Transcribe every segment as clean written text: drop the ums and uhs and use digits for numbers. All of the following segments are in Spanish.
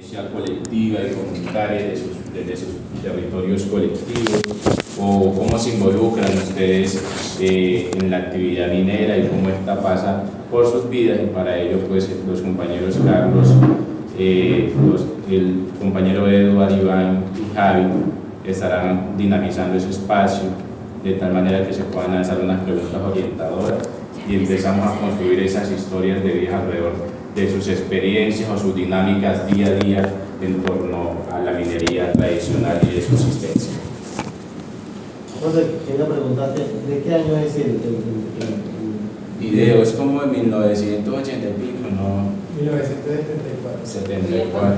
justicia colectiva y comunitaria desde sus territorios colectivos, o cómo se involucran ustedes en la actividad minera y cómo esta pasa por sus vidas. Y para ello pues los compañeros Carlos, el compañero Eduardo, Iván y Javi estarán dinamizando ese espacio de tal manera que se puedan lanzar unas preguntas orientadoras y empezamos a construir esas historias de vida alrededor de sus experiencias o sus dinámicas día a día en torno a la minería tradicional y de subsistencia. Entonces, quería preguntarte, ¿de qué año es el video? Es como de 1980 y pico, ¿no? 1974. 74.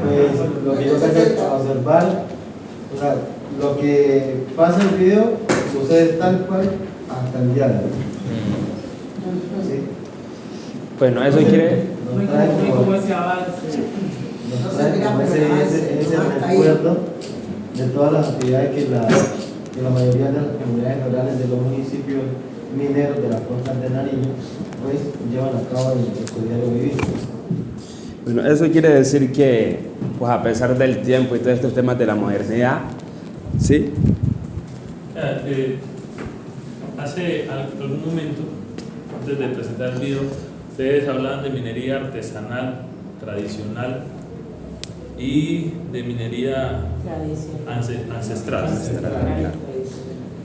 Pues lo que yo sé es observar, o sea, lo que pasa en el video sucede tal cual hasta el día de hoy. ¿Sí? Bueno, eso quiere... Nos trae como ese avance, nos trae como ese recuerdo de todas las actividades que la mayoría de las comunidades rurales de los municipios mineros de las costas de Nariño pues llevan a cabo en su diario vivir. Bueno, eso quiere decir que, pues a pesar del tiempo y todos estos temas de la modernidad, ¿sí? Hace algún momento, antes de presentar el video, ustedes hablaban de minería artesanal, tradicional y de minería ancestral.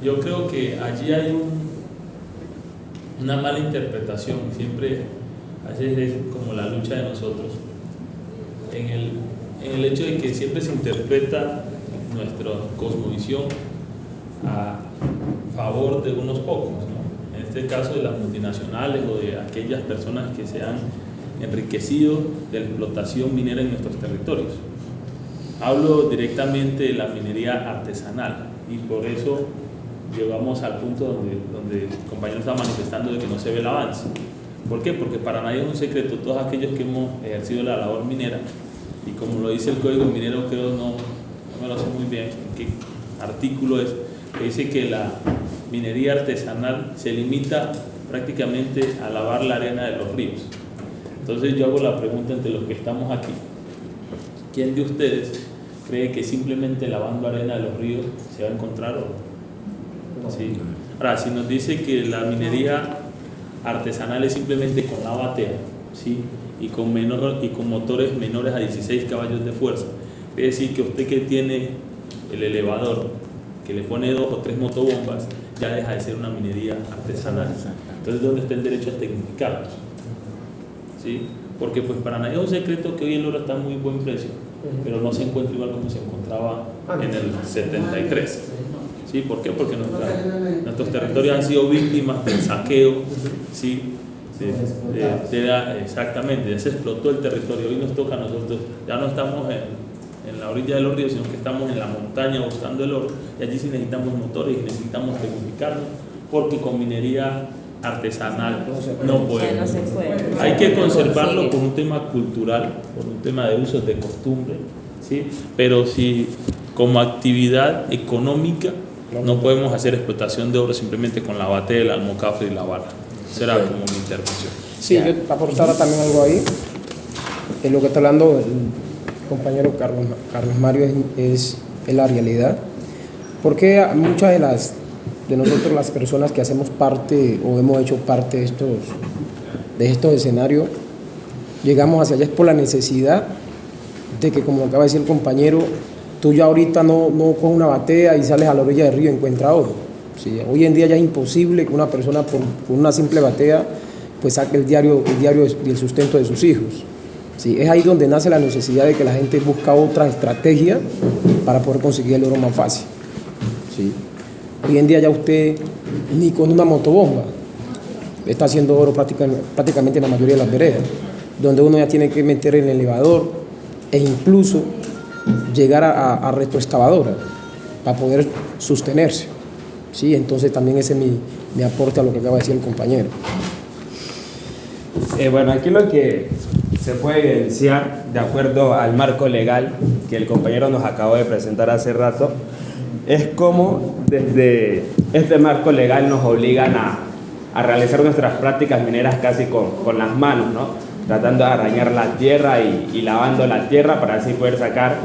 Yo creo que allí hay una mala interpretación, siempre a veces es como la lucha de nosotros, en el hecho de que siempre se interpreta nuestra cosmovisión a favor de unos pocos, ¿no? En este caso de las multinacionales o de aquellas personas que se han enriquecido de la explotación minera en nuestros territorios. Hablo directamente de la minería artesanal y por eso llegamos al punto donde el compañero está manifestando de que no se ve el avance. ¿Por qué? Porque para nadie es un secreto, todos aquellos que hemos ejercido la labor minera, y como lo dice el Código Minero, creo no me lo sé muy bien en qué artículo es, que dice que la minería artesanal se limita prácticamente a lavar la arena de los ríos. Entonces yo hago la pregunta entre los que estamos aquí: ¿quién de ustedes cree que simplemente lavando arena de los ríos se va a encontrar oro? ¿Sí? Ahora, si nos dice que la minería artesanal es simplemente con la batea, ¿sí? y con motores menores a 16 caballos de fuerza, es decir, que usted que tiene el elevador, que le pone 2 o 3 motobombas, ya deja de ser una minería artesanal. Entonces, ¿dónde está el derecho a tecnificarlos? ¿Sí? Porque pues para nadie es un secreto que hoy el oro está a muy buen precio, pero no se encuentra igual como se encontraba en el 73. ¿Sí? ¿Por qué? Porque nuestros territorios han sido víctimas del saqueo, ¿sí? Exactamente, ya se explotó el territorio. Hoy nos toca a nosotros, ya no estamos en la orilla de los ríos, sino que estamos en la montaña buscando el oro, y allí sí necesitamos motores y necesitamos tecnificarlos, porque con minería artesanal no podemos. Hay que conservarlo por un tema cultural, por un tema de usos de costumbre, ¿sí? Pero si como actividad económica no podemos hacer explotación de oro simplemente con la batea, el almocafre y la bala. Será como mi intervención. Sí, yo aportara también algo ahí. En lo que está hablando el compañero Carlos Mario es la realidad. Porque muchas de nosotros, las personas que hacemos parte o hemos hecho parte de estos escenarios, llegamos hacia allá es por la necesidad de que, como acaba de decir el compañero, tú ya ahorita no coges una batea y sales a la orilla del río y encuentras oro. Sí, hoy en día ya es imposible que una persona por una simple batea pues saque el diario y el sustento de sus hijos. Sí, es ahí donde nace la necesidad de que la gente busca otra estrategia para poder conseguir el oro más fácil. Sí. Hoy en día ya usted ni con una motobomba está haciendo oro prácticamente en la mayoría de las veredas, donde uno ya tiene que meter el elevador e incluso llegar a retroexcavadora para poder sostenerse. Sí, entonces también ese es mi aporte a lo que acaba de decir el compañero. Bueno, aquí lo que se puede evidenciar, de acuerdo al marco legal que el compañero nos acabó de presentar hace rato, es cómo desde este marco legal nos obligan a realizar nuestras prácticas mineras casi con las manos, ¿no? tratando de arañar la tierra y lavando la tierra para así poder sacar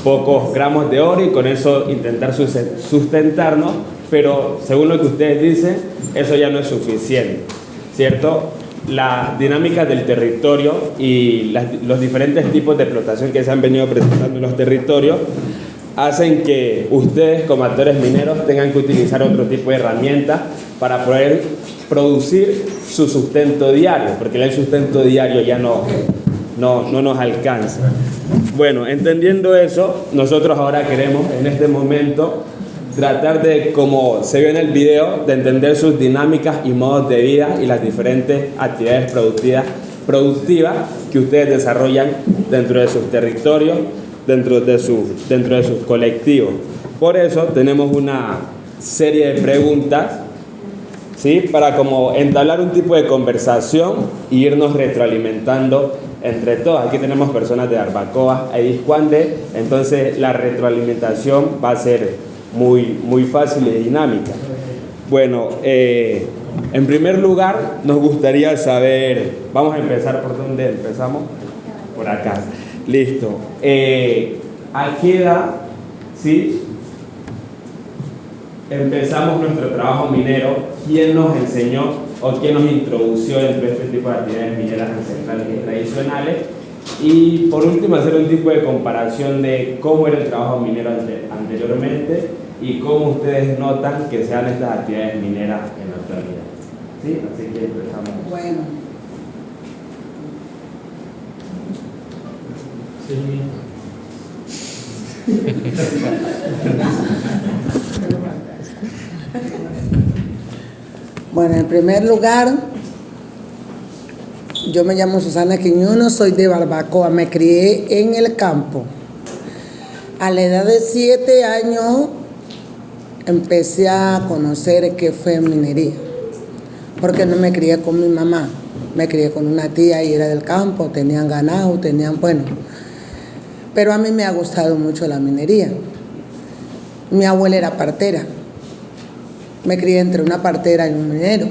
pocos gramos de oro y con eso intentar sustentarnos, pero según lo que ustedes dicen, eso ya no es suficiente, ¿cierto? Las dinámicas del territorio y los diferentes tipos de explotación que se han venido presentando en los territorios hacen que ustedes como actores mineros tengan que utilizar otro tipo de herramientas para poder producir su sustento diario, porque el sustento diario ya no nos alcanza. Bueno, entendiendo eso, nosotros ahora queremos en este momento tratar de, como se ve en el video, de entender sus dinámicas y modos de vida y las diferentes actividades productivas que ustedes desarrollan dentro de sus territorios, dentro de sus colectivos. Por eso tenemos una serie de preguntas, ¿sí?, para como entablar un tipo de conversación e irnos retroalimentando entre todos. Aquí tenemos personas de Barbacoa, Ediscuande, entonces la retroalimentación va a ser muy fácil y dinámica. Bueno, en primer lugar nos gustaría saber, vamos a empezar por dónde empezamos, por acá, listo. ¿A qué edad, sí, empezamos nuestro trabajo minero? ¿Quién nos enseñó o quién nos introdució dentro de este tipo de actividades mineras ancestrales y tradicionales? Y por último, hacer un tipo de comparación de cómo era el trabajo minero anteriormente y cómo ustedes notan que se dan estas actividades mineras en la actualidad. ¿Sí? Así que empezamos. Bueno. Bueno, en primer lugar, yo me llamo Susana Quiñones, soy de Barbacoa, me crié en el campo. A la edad de 7 años empecé a conocer qué fue minería, porque no me crié con mi mamá, me crié con una tía y era del campo, tenían ganado, bueno, pero a mí me ha gustado mucho la minería. Mi abuela era partera, me crié entre una partera y un minero.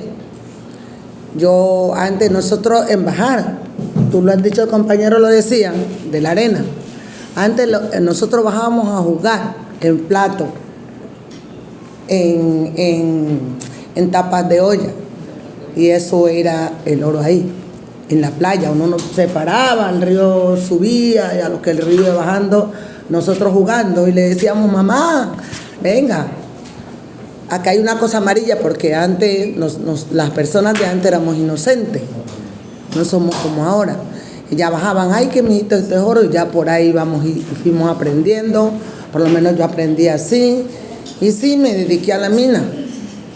Yo antes, nosotros en bajar, tú lo has dicho, el compañero lo decía, de la arena, antes nosotros bajábamos a jugar en plato, en tapas de olla, y eso era el oro ahí, en la playa. Uno nos separaba, el río subía y a lo que el río iba bajando, nosotros jugando y le decíamos, mamá, venga, acá hay una cosa amarilla, porque antes las personas de antes éramos inocentes, no somos como ahora. Y ya bajaban, ay, que mijito, este es oro, y ya por ahí vamos y fuimos aprendiendo, por lo menos yo aprendí así, y sí, me dediqué a la mina.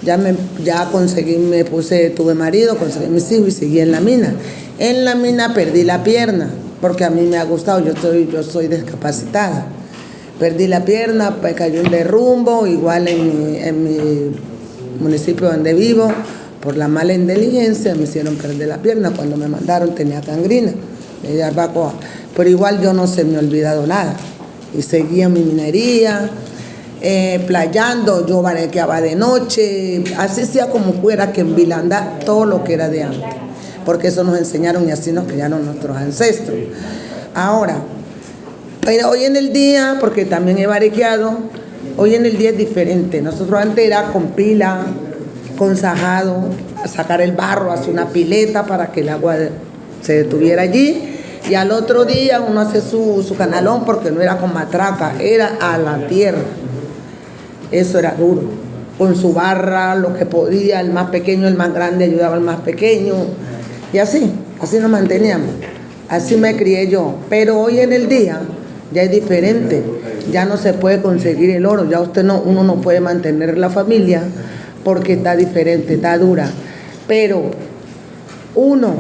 Ya conseguí, tuve marido, conseguí mis hijos y seguí en la mina. En la mina perdí la pierna, porque a mí me ha gustado, yo soy discapacitada. Perdí la pierna, pues cayó un derrumbo, igual en mi municipio donde vivo, por la mala inteligencia me hicieron perder la pierna. Cuando me mandaron tenía gangrina, de Barbacoa, pero igual yo no se me ha olvidado nada. Y seguía mi minería, playando, yo barequeaba de noche, así sea como fuera, que en Vilanda, todo lo que era de antes, porque eso nos enseñaron y así nos criaron nuestros ancestros. Ahora, pero hoy en el día, porque también he barequeado, hoy en el día es diferente. Nosotros antes era con pila, con sajado, sacar el barro, hacer una pileta para que el agua se detuviera allí, y al otro día uno hace su canalón, porque no era con matraca, era a la tierra. Eso era duro, con su barra, lo que podía, el más pequeño, el más grande ayudaba al más pequeño, y así nos manteníamos. Así me crié yo, pero hoy en el día ya es diferente, ya no se puede conseguir el oro, ya uno no puede mantener la familia porque está diferente, está dura, pero uno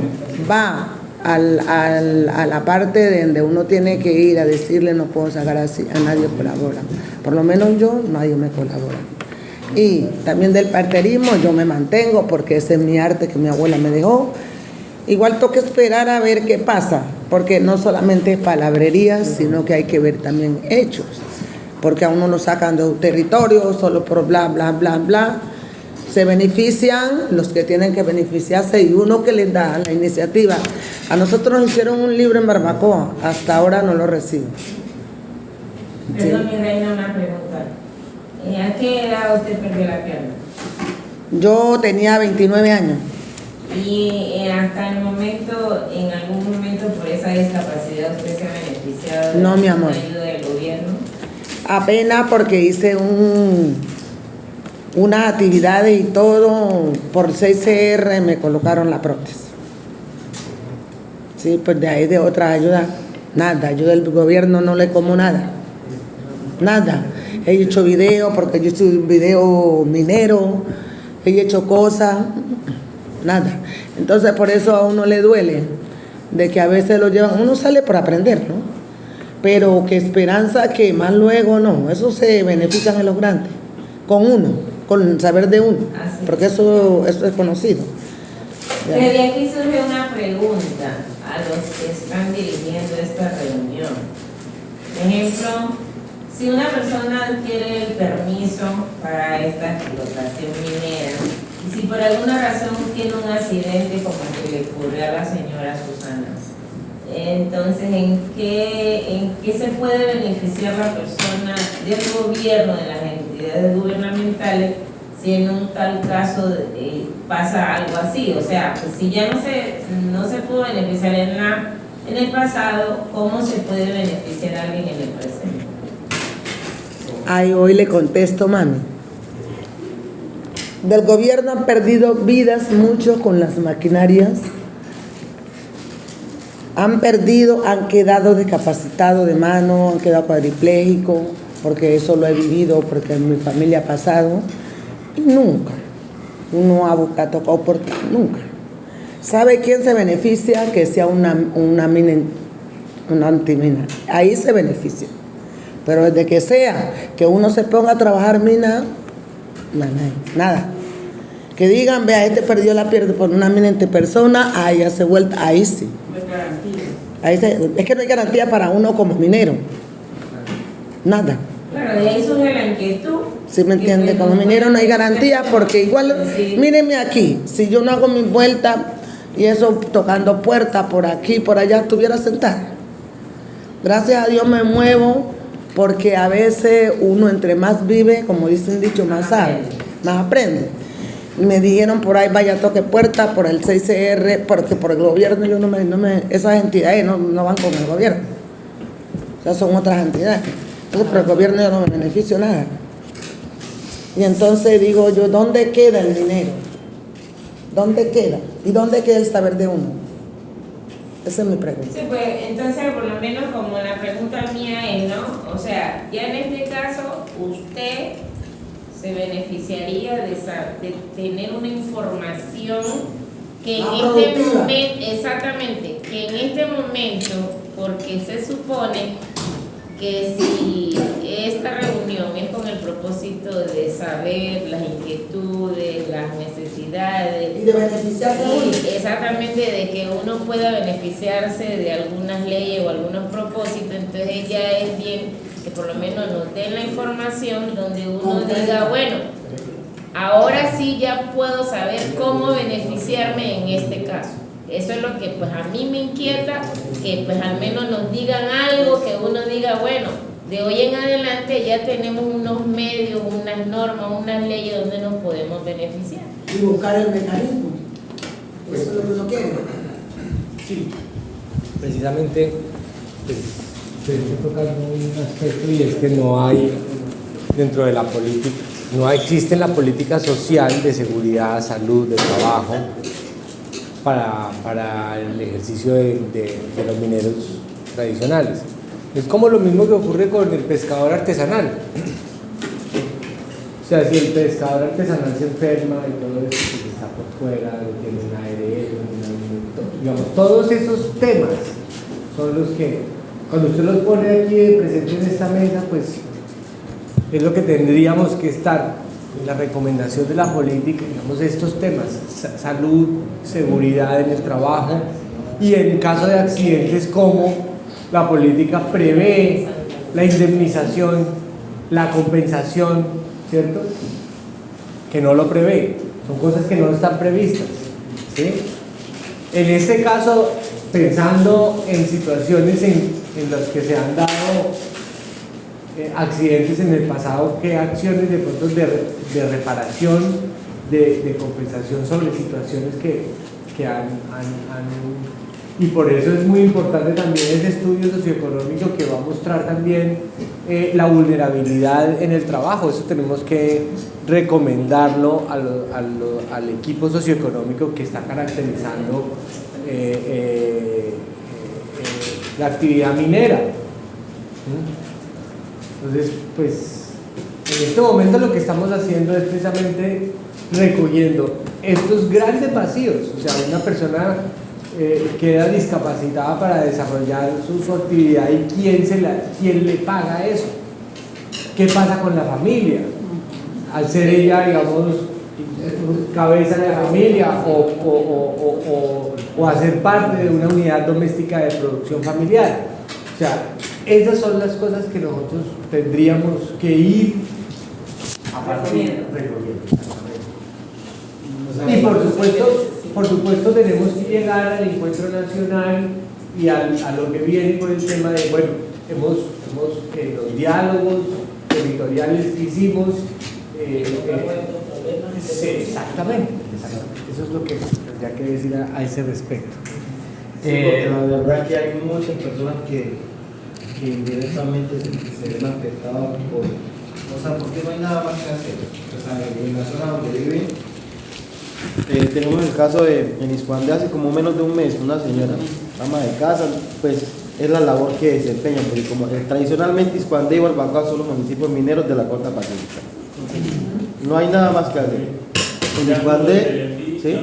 va a la parte donde uno tiene que ir a decirle, no puedo sacar así, a nadie colabora, por lo menos yo, nadie me colabora. Y también del parterismo yo me mantengo, porque ese es mi arte que mi abuela me dejó. Igual toca esperar a ver qué pasa, porque no solamente es palabrería, sino que hay que ver también hechos, porque a uno lo sacan de un territorio solo por bla, bla, bla, bla, Se benefician los que tienen que beneficiarse y uno que les da la iniciativa. A nosotros nos hicieron un libro en Barbacoa, hasta ahora no lo recibo. Perdón, mi reina, una pregunta. ¿A qué edad usted perdió la pierna? Yo tenía 29 años. Y hasta el momento, en algún momento por esa discapacidad, ¿usted se ha beneficiado de No, mi amor. ayuda del gobierno? Apenas porque hice unas actividades y todo, por 6CR me colocaron la prótesis. Sí, pues de ahí de otra ayuda, nada. Yo del gobierno no le como nada. Nada. He hecho video porque yo soy un video minero, he hecho cosas, nada. Entonces por eso a uno le duele de que a veces lo llevan, uno sale por aprender, ¿no? Pero que esperanza que más luego no, eso se benefician en los grandes, con uno, con el saber de uno, porque eso es conocido. Ya. Desde aquí surge una pregunta a los que están dirigiendo esta reunión. Ejemplo, si una persona adquiere el permiso para esta explotación minera y si por alguna razón tiene un accidente como el que le ocurrió a la señora Susana, entonces ¿en qué se puede beneficiar la persona del gobierno, de las entidades gubernamentales, si en un tal caso pasa algo así? O sea, pues si ya no se pudo beneficiar en el pasado, ¿cómo se puede beneficiar a alguien en el presente? Ay, hoy le contesto, mami. Del gobierno han perdido vidas mucho con las maquinarias. Han quedado discapacitados de mano, han quedado cuadriplégicos, porque eso lo he vivido, porque en mi familia ha pasado. Y nunca, uno ha tocado por nunca. ¿Sabe quién se beneficia? Que sea una antimina. Ahí se beneficia. Pero desde que sea que uno se ponga a trabajar mina, nada. Que digan, vea, este perdió la pierna por una eminente persona, ahí hace vuelta, ahí sí. Es que no hay garantía para uno como minero. Nada. Claro, de ahí surge la inquietud. ¿Sí me entiende? Como minero no hay garantía porque igual, mírenme aquí, si yo no hago mi vuelta y eso tocando puertas por aquí, por allá, estuviera sentada. Gracias a Dios me muevo porque a veces uno entre más vive, como dice un dicho, más sabe, más aprende. Me dijeron por ahí, vaya, toque puerta por el 6CR, porque por el gobierno yo esas entidades no van con el gobierno. O sea, son otras entidades. Entonces, por el gobierno yo no me beneficio nada. Y entonces digo yo, ¿dónde queda el dinero? ¿Dónde queda? ¿Y dónde queda el saber de uno? Esa es mi pregunta. Sí, pues entonces por lo menos como la pregunta mía es, ¿no? O sea, ya en este caso usted se beneficiaría de tener una información que en este momento, exactamente, que en este momento, porque se supone que si esta reunión es con el propósito de saber las inquietudes, las necesidades Y de beneficiarse uno. exactamente, de que uno pueda beneficiarse de algunas leyes o algunos propósitos, entonces ya es bien que por lo menos nos den la información donde uno diga, bueno, ahora sí ya puedo saber cómo beneficiarme en este caso. Eso es lo que pues a mí me inquieta, que pues al menos nos digan algo, que uno diga, bueno, de hoy en adelante ya tenemos unos medios, unas normas, unas leyes donde nos podemos beneficiar. Y buscar el mecanismo. Eso es lo que uno quiere. Sí, precisamente pues, estoy tocando un aspecto y es que no hay dentro de la política, no existe en la política social de seguridad, salud, de trabajo para el ejercicio de los mineros tradicionales. Es como lo mismo que ocurre con el pescador artesanal. O sea, si el pescador artesanal se enferma y todo eso, pues está por fuera, no tiene un ARL, digamos, todos esos temas son los que, cuando usted los pone aquí presente en esta mesa, pues es lo que tendríamos que estar en la recomendación de la política, digamos, estos temas, salud, seguridad en el trabajo y en caso de accidentes, cómo la política prevé la indemnización, la compensación, ¿cierto? que no lo prevé, son cosas que no están previstas, ¿sí? En este caso, pensando en situaciones en las que se han dado accidentes en el pasado, ¿qué acciones de pronto de reparación, de compensación sobre situaciones que han y por eso es muy importante también ese estudio socioeconómico que va a mostrar también la vulnerabilidad en el trabajo? Eso tenemos que recomendarlo al equipo socioeconómico que está caracterizando la actividad minera. Entonces, pues, en este momento lo que estamos haciendo es precisamente recogiendo estos grandes vacíos. O sea, una persona queda discapacitada para desarrollar su actividad, y quién le paga eso. ¿Qué pasa con la familia? Al ser ella, digamos, cabeza de la familia o hacer parte de una unidad doméstica de producción familiar. O sea, esas son las cosas que nosotros tendríamos que ir a partir recogiendo. Y por supuesto tenemos que llegar al encuentro nacional y a lo que viene con el tema de, bueno, hemos los diálogos territoriales que hicimos, sí, exactamente, eso es lo que tendría que decir a ese respecto. Sí, porque la verdad que hay muchas personas que indirectamente se ven afectadas porque no hay nada más que hacer. O sea, en la zona donde viven, tenemos el caso en Iscuandé hace como menos de un mes, una señora, ama de casa, pues es la labor que desempeñan, porque como tradicionalmente Iscuandé y Barbacoa son los municipios mineros de la costa pacífica. No hay nada más que hacer. En Iscuandé, ¿sí?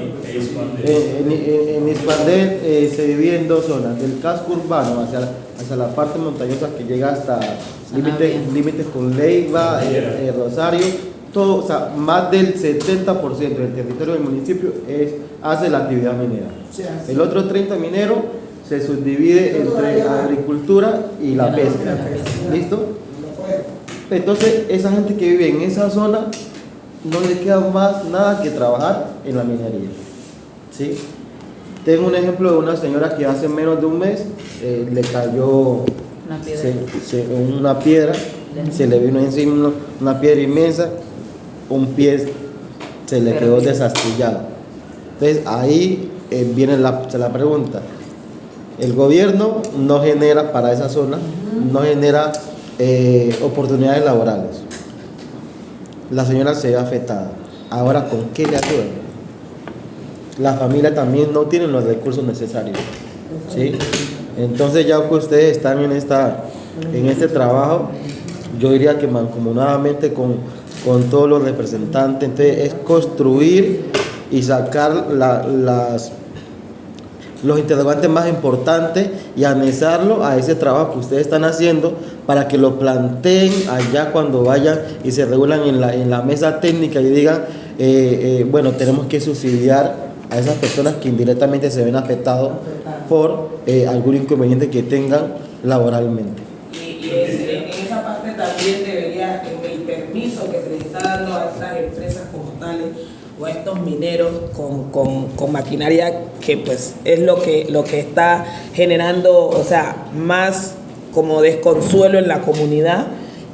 En Iscuandé se divide en dos zonas, del casco urbano hacia la parte montañosa que llega hasta límites con Leiva, Rosario. Todo, o sea, más del 70% del territorio del municipio hace la actividad minera. El otro 30% minero se subdivide entre agricultura y la pesca. ¿Listo? Entonces, esa gente que vive en esa zona no le queda más nada que trabajar en la minería. ¿Sí? Tengo un ejemplo de una señora que hace menos de un mes le cayó una piedra, se le vino encima una piedra inmensa, un pie se le quedó desastillado. Entonces ahí viene la pregunta. El gobierno no genera para esa zona, no genera oportunidades laborales. La señora se ve afectada. Ahora, ¿con qué le ayudan? La familia también no tiene los recursos necesarios, ¿sí? Entonces, ya que ustedes están en este trabajo, yo diría que mancomunadamente con todos los representantes, entonces es construir y sacar los interrogantes más importantes y anexarlo a ese trabajo que ustedes están haciendo para que lo planteen allá cuando vayan y se reúnan en la mesa técnica y digan, bueno, tenemos que subsidiar a esas personas que indirectamente se ven afectados por algún inconveniente que tengan laboralmente. Y en esa parte también debería, en el permiso que se les está dando a estas empresas como tales o a estos mineros con maquinaria, que pues es lo que está generando, o sea, más como desconsuelo en la comunidad,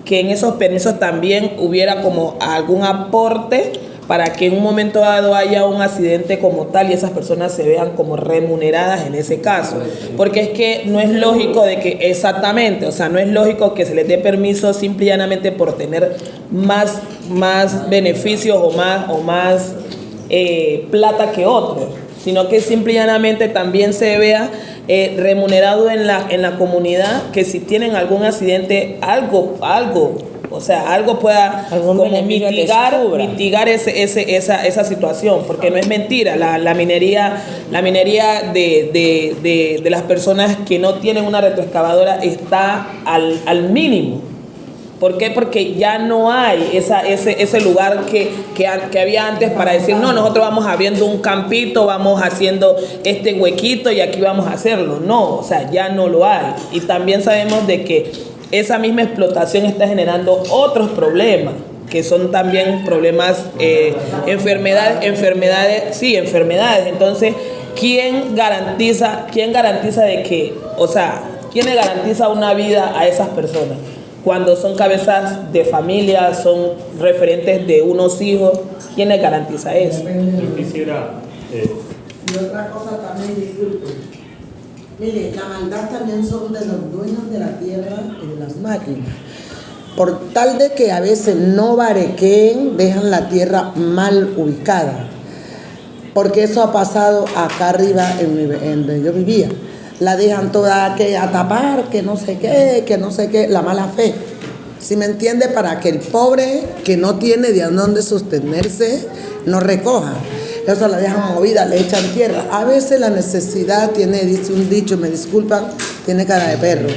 que en esos permisos también hubiera como algún aporte para que en un momento dado haya un accidente como tal y esas personas se vean como remuneradas en ese caso. Porque es que no es lógico de que, exactamente, o sea, no es lógico que se les dé permiso simple y llanamente por tener más beneficios o más plata que otros, sino que simple y llanamente también se vea remunerado en la comunidad, que si tienen algún accidente, algo o sea, algo pueda como mitigar esa situación, porque no es mentira, la minería de las personas que no tienen una retroexcavadora está al mínimo. ¿Por qué? Porque ya no hay ese lugar que había antes para decir, no, nosotros vamos abriendo un campito, vamos haciendo este huequito y aquí vamos a hacerlo. No, o sea, ya no lo hay. Y también sabemos de que esa misma explotación está generando otros problemas, que son también problemas, enfermedades. Entonces, ¿quién garantiza de que, o sea, quién le garantiza una vida a esas personas? Cuando son cabezas de familia, son referentes de unos hijos, ¿quién le garantiza eso? Yo quisiera... Y otra cosa también, disculpe. Mire, la maldad también son de los dueños de la tierra y de las máquinas. Por tal de que a veces no barequeen, dejan la tierra mal ubicada. Porque eso ha pasado acá arriba en donde yo vivía. La dejan toda que a tapar, que no sé qué, la mala fe. ¿Sí me entiende? Para que el pobre que no tiene de dónde sostenerse no recoja. Eso la dejan movida, le echan tierra. A veces la necesidad tiene, dice un dicho, me disculpan, tiene cara de perro.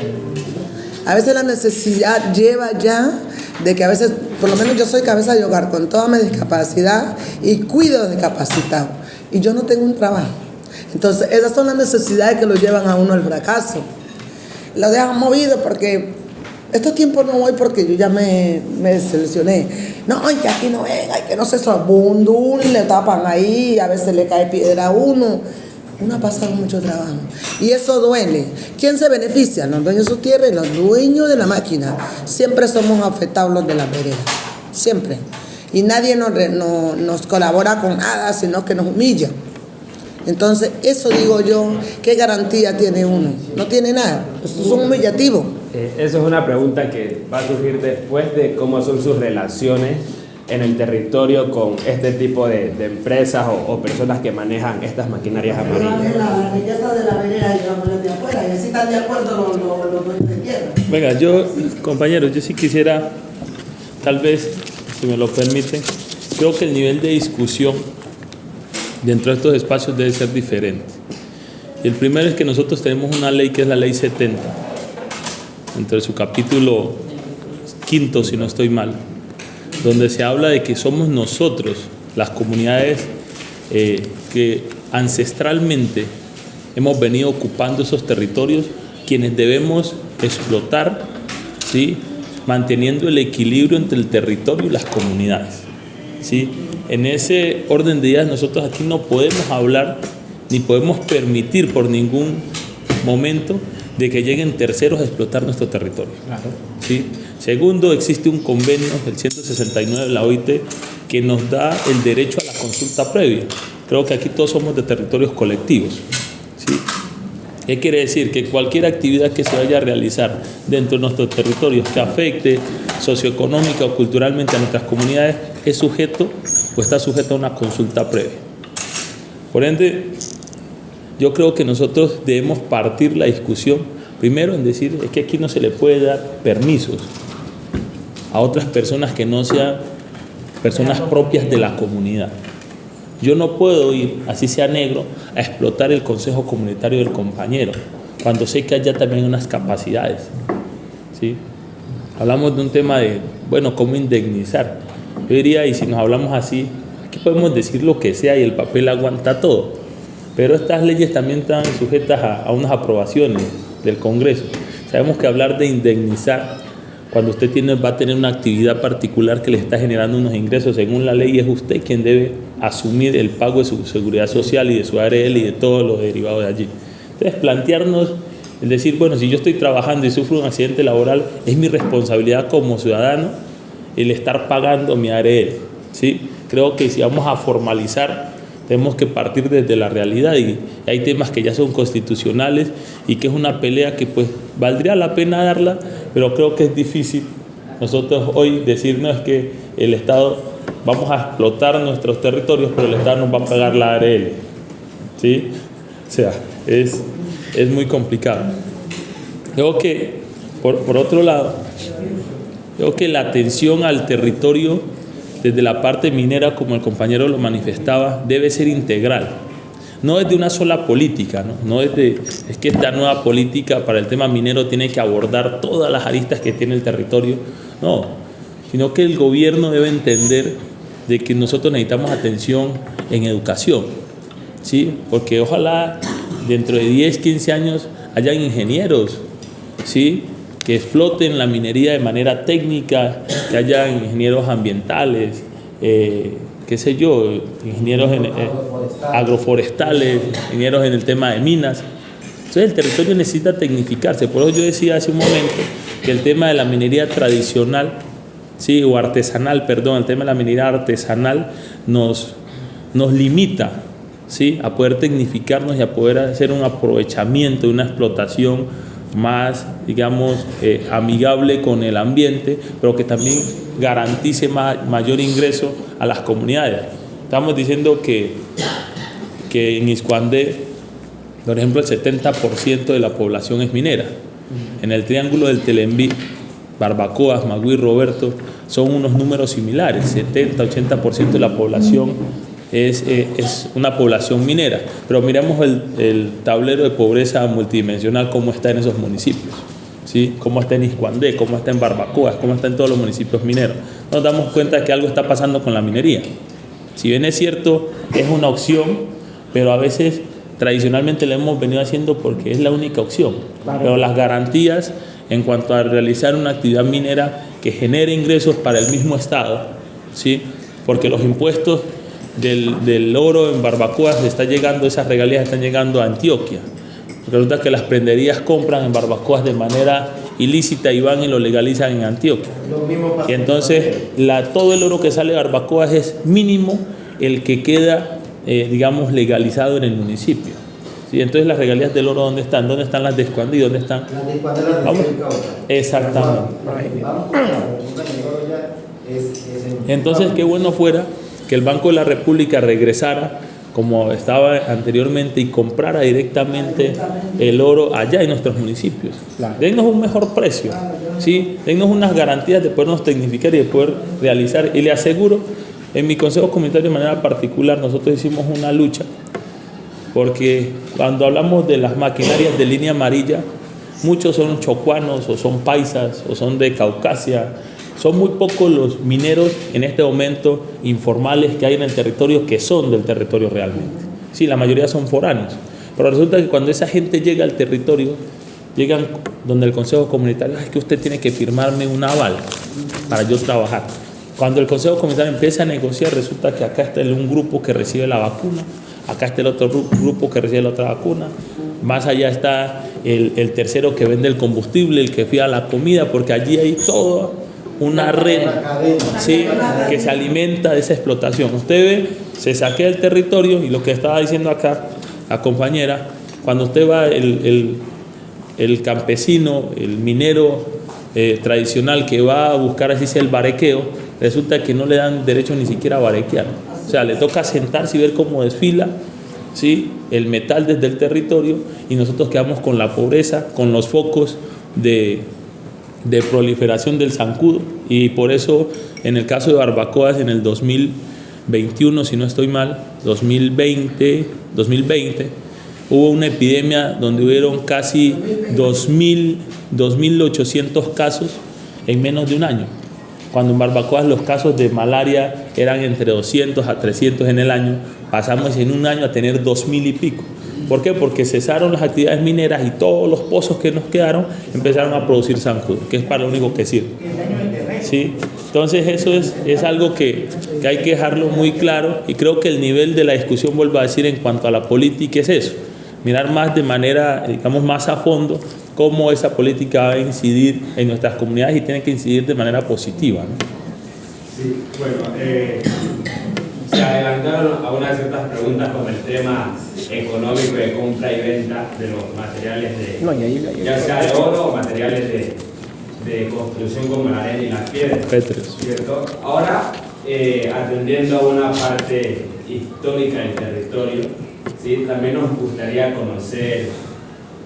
A veces la necesidad lleva ya de que a veces, por lo menos yo soy cabeza de hogar con toda mi discapacidad y cuido de discapacitados. Y yo no tengo un trabajo. Entonces, esas son las necesidades que lo llevan a uno al fracaso. Lo dejan movido porque estos tiempos no voy porque yo ya me desilusioné. No, y que aquí no venga, y que no se sobundun, le tapan ahí, a veces le cae piedra a uno. Uno ha pasado mucho trabajo. Y eso duele. ¿Quién se beneficia? Los dueños de su tierra y los dueños de la máquina. Siempre somos afectados los de la vereda. Siempre. Y nadie nos colabora con nada, sino que nos humilla. Entonces, eso digo yo, ¿qué garantía tiene uno? No tiene nada, eso es un humillativo. Eso es una pregunta que va a surgir después de cómo son sus relaciones en el territorio con este tipo de empresas o personas que manejan estas maquinarias amarillas. La riqueza de la vereda llevámosla de afuera, y así están de acuerdo los dueños de tierra. Venga, yo, compañeros, yo sí quisiera, tal vez, si me lo permiten, creo que el nivel de discusión dentro de estos espacios debe ser diferente. Y el primero es que nosotros tenemos una ley que es la ley 70, dentro de su capítulo 5, si no estoy mal, donde se habla de que somos nosotros, las comunidades que ancestralmente hemos venido ocupando esos territorios, quienes debemos explotar, ¿sí?, manteniendo el equilibrio entre el territorio y las comunidades, ¿sí? En ese orden de ideas nosotros aquí no podemos hablar ni podemos permitir por ningún momento de que lleguen terceros a explotar nuestro territorio. Claro. ¿Sí? Segundo, existe un convenio, el 169 de la OIT, que nos da el derecho a la consulta previa. Creo que aquí todos somos de territorios colectivos. ¿Sí? ¿Qué quiere decir? Que cualquier actividad que se vaya a realizar dentro de nuestros territorios que afecte socioeconómica o culturalmente a nuestras comunidades es sujeto o está sujeto a una consulta previa. Por ende, yo creo que nosotros debemos partir la discusión primero en decir es que aquí no se le puede dar permisos a otras personas que no sean personas propias de la comunidad. Yo no puedo ir, así sea negro, a explotar el consejo comunitario del compañero, cuando sé que allá también hay unas capacidades. ¿Sí? Hablamos de un tema de, bueno, cómo indemnizar. Yo diría, y si nos hablamos así, aquí podemos decir lo que sea y el papel aguanta todo. Pero estas leyes también están sujetas a unas aprobaciones del Congreso. Sabemos que hablar de indemnizar, cuando usted va a tener una actividad particular que le está generando unos ingresos, según la ley, es usted quien debe asumir el pago de su seguridad social y de su ARL y de todo lo derivado de allí. Entonces, plantearnos, el decir, bueno, si yo estoy trabajando y sufro un accidente laboral, es mi responsabilidad como ciudadano el estar pagando mi ARL. ¿Sí? Creo que si vamos a formalizar, tenemos que partir desde la realidad, y hay temas que ya son constitucionales y que es una pelea que pues valdría la pena darla, pero creo que es difícil nosotros hoy decirnos que el Estado, vamos a explotar nuestros territorios, pero el Estado nos va a pagar la ARL. ¿Sí? O sea, es muy complicado. Creo que, por otro lado, creo que la atención al territorio desde la parte minera, como el compañero lo manifestaba, debe ser integral. No es de una sola política, ¿no? Es que esta nueva política para el tema minero tiene que abordar todas las aristas que tiene el territorio. No, sino que el gobierno debe entender de que nosotros necesitamos atención en educación, ¿sí? Porque ojalá dentro de 10, 15 años hayan ingenieros, ¿sí?, que exploten la minería de manera técnica, que haya ingenieros ambientales, qué sé yo, ingenieros agroforestales, ingenieros en el tema de minas. Entonces el territorio necesita tecnificarse. Por eso yo decía hace un momento que el tema de la minería tradicional, sí, o artesanal, perdón, el tema de la minería artesanal nos limita, ¿sí?, a poder tecnificarnos y a poder hacer un aprovechamiento, una explotación más, digamos, amigable con el ambiente, pero que también garantice mayor ingreso a las comunidades. Estamos diciendo que en Iscuandé, por ejemplo, el 70% de la población es minera. En el Triángulo del Telembí, Barbacoas, Magüí, Roberto, son unos números similares. 70-80% de la población es una población minera. Pero miremos el tablero de pobreza multidimensional, cómo está en esos municipios, ¿sí? Cómo está en Iscuandé, cómo está en Barbacoas, cómo está en todos los municipios mineros. Nos damos cuenta que algo está pasando con la minería. Si bien es cierto, es una opción, pero a veces tradicionalmente lo hemos venido haciendo porque es la única opción. Claro. Pero las garantías en cuanto a realizar una actividad minera que genere ingresos para el mismo Estado, ¿sí?, porque los impuestos del oro en Barbacoas esas regalías están llegando a Antioquia. Resulta que las prenderías compran en Barbacoas de manera ilícita y van y lo legalizan en Antioquia. Y entonces todo el oro que sale de Barbacoas es mínimo el que queda, digamos, legalizado en el municipio. ¿Sí? Entonces las regalías del oro, ¿dónde están? ¿Dónde están las de Iscuandé y dónde están? Las de Iscuandé las reciben Cauca. Exactamente. Entonces, qué bueno fuera que el Banco de la República regresara como estaba anteriormente y comprara directamente el oro allá en nuestros municipios. Dennos un mejor precio, ¿sí? Dennos unas garantías de podernos tecnificar y de poder realizar. Y le aseguro, en mi consejo comunitario de manera particular, nosotros hicimos una lucha, porque cuando hablamos de las maquinarias de línea amarilla, muchos son chocuanos o son paisas o son de Caucasia. Son muy pocos los mineros en este momento informales que hay en el territorio que son del territorio realmente. Sí, la mayoría son foráneos. Pero resulta que cuando esa gente llega al territorio, llegan donde el Consejo Comunitario, es que usted tiene que firmarme un aval para yo trabajar. Cuando el Consejo Comunitario empieza a negociar, resulta que acá está un grupo que recibe la vacuna, acá está el otro grupo que recibe la otra vacuna, más allá está el tercero que vende el combustible, el que fía la comida, porque allí hay todo una red, ¿sí?, que se alimenta de esa explotación. Usted ve, se saquea el territorio y lo que estaba diciendo acá la compañera, cuando usted va el campesino, el minero tradicional que va a buscar así sea el barequeo, resulta que no le dan derecho ni siquiera a barequear. O sea, le toca sentarse y ver cómo desfila, ¿sí?, el metal desde el territorio, y nosotros quedamos con la pobreza, con los focos de proliferación del zancudo. Y por eso en el caso de Barbacoas en el 2021, si no estoy mal, 2020 hubo una epidemia donde hubieron casi 2.800 casos en menos de un año, cuando en Barbacoas los casos de malaria eran entre 200 a 300 en el año. Pasamos en un año a tener 2.000 y pico. ¿Por qué? Porque cesaron las actividades mineras y todos los pozos que nos quedaron empezaron a producir zancudo, que es para lo único que sirve. ¿Sí? Entonces eso es algo que hay que dejarlo muy claro, y creo que el nivel de la discusión, vuelvo a decir, en cuanto a la política es eso, mirar más de manera, digamos, más a fondo cómo esa política va a incidir en nuestras comunidades, y tiene que incidir de manera positiva, ¿no? Sí, bueno, se adelantaron a unas ciertas preguntas con el tema económico de compra y venta de los materiales ya sea de oro o materiales de construcción como la arena y las piedras, ¿cierto? Ahora, atendiendo a una parte histórica del territorio, ¿sí?, también nos gustaría conocer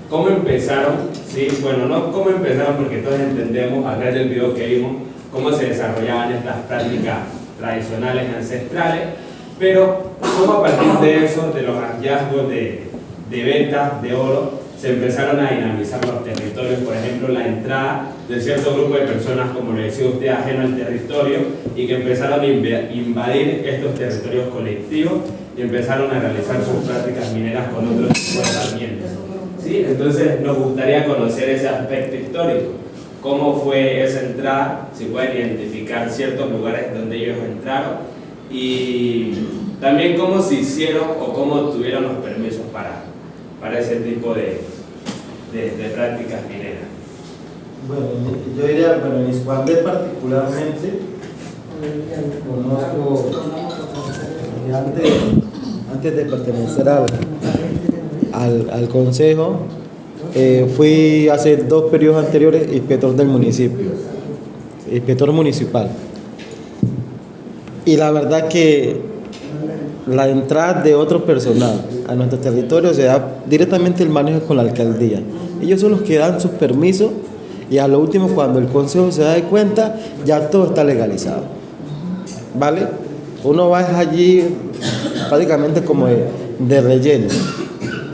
cómo empezaron, ¿sí? Bueno, no cómo empezaron, porque todos entendemos a través del video que vimos cómo se desarrollaban estas prácticas tradicionales y ancestrales, pero cómo a partir de eso, de los hallazgos de ventas de oro, se empezaron a dinamizar los territorios. Por ejemplo, la entrada de cierto grupo de personas, como le decía usted, ajeno al territorio, y que empezaron a invadir estos territorios colectivos y empezaron a realizar sus prácticas mineras con otros tipos de herramientas. ¿Sí? Entonces nos gustaría conocer ese aspecto histórico. cómo fue esa entrada, si pueden identificar ciertos lugares donde ellos entraron y también cómo se hicieron o cómo tuvieron los permisos para ese tipo de prácticas mineras. Bueno, yo diría, bueno, en Iscuandé particularmente, conozco, antes de pertenecer al consejo, fui hace 2 periodos anteriores inspector del municipio, inspector municipal. Y la verdad que la entrada de otro personal a nuestro territorio se da directamente el manejo con la alcaldía. Ellos son los que dan sus permisos y a lo último, cuando el consejo se da cuenta, ya todo está legalizado. ¿Vale? Uno va allí prácticamente como de relleno.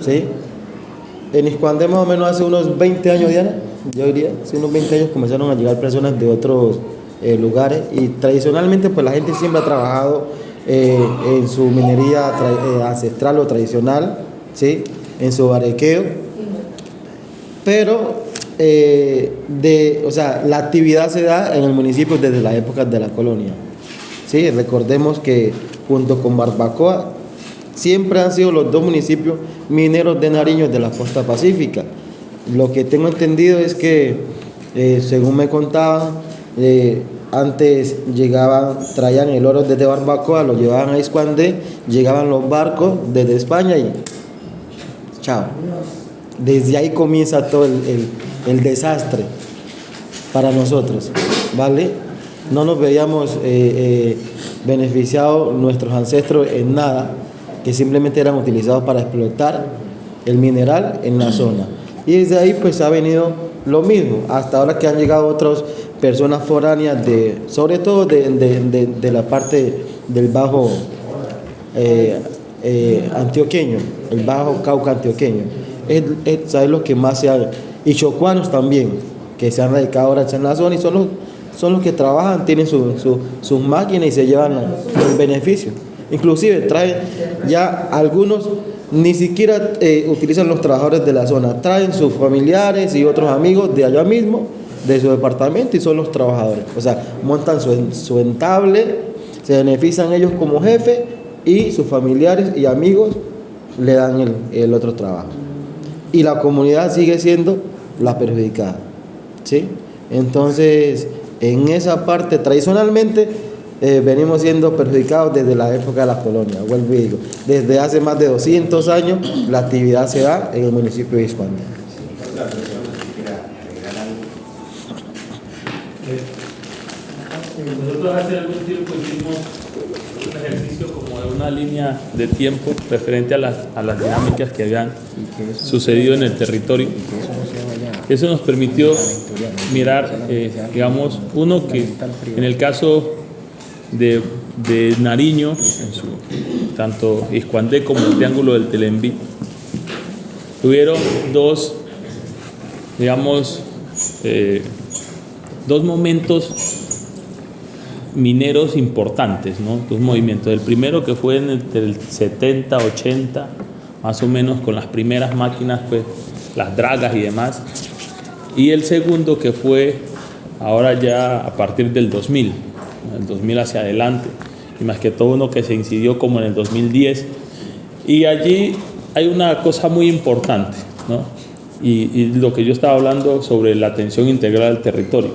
¿Sí? En Iscuandé más o menos hace unos 20 años, Diana, yo diría, hace unos 20 años comenzaron a llegar personas de otros lugares y tradicionalmente pues la gente siempre ha trabajado en su minería ancestral o tradicional, ¿sí? En su barequeo, pero o sea, la actividad se da en el municipio desde la época de la colonia, ¿sí? Recordemos que junto con Barbacoa siempre han sido los 2 municipios mineros de Nariño de la costa pacífica. Lo que tengo entendido es que, según me contaban, antes traían el oro desde Barbacoa, lo llevaban a Iscuandé, llegaban los barcos desde España y chao. Desde ahí comienza todo el desastre para nosotros, ¿vale? No nos veíamos beneficiados nuestros ancestros en nada, que simplemente eran utilizados para explotar el mineral en la zona. Y desde ahí pues ha venido lo mismo, hasta ahora que han llegado otras personas foráneas, sobre todo de la parte del Bajo antioqueño, el Bajo Cauca antioqueño. ¿Sabes lo que más se ha? Y chocuanos también, que se han radicado ahora en la zona y son los que trabajan, tienen sus máquinas y se llevan el beneficio. Inclusive traen ya algunos, ni siquiera utilizan los trabajadores de la zona, traen sus familiares y otros amigos de allá mismo, de su departamento, y son los trabajadores. O sea, montan su entable, se benefician ellos como jefe y sus familiares y amigos le dan el otro trabajo. Y la comunidad sigue siendo la perjudicada, ¿sí? Entonces, en esa parte, tradicionalmente, venimos siendo perjudicados desde la época de la colonia. Vuelvo y digo, desde hace más de 200 años la actividad se da en el municipio de Iscuandé. Nosotros hace algún tiempo hicimos un ejercicio como de una línea de tiempo referente a las dinámicas que habían sucedido en el territorio. Eso nos permitió mirar, digamos, uno que en el caso de Nariño, tanto Iscuandé como el Triángulo del Telembí, tuvieron dos momentos mineros importantes, ¿no? Dos movimientos. El primero que fue entre el 70, 80, más o menos, con las primeras máquinas, pues las dragas y demás. Y el segundo que fue ahora ya a partir del 2000, el 2000 hacia adelante, y más que todo uno que se incidió como en el 2010. Y allí hay una cosa muy importante, ¿no? Y lo que yo estaba hablando sobre la atención integral al territorio.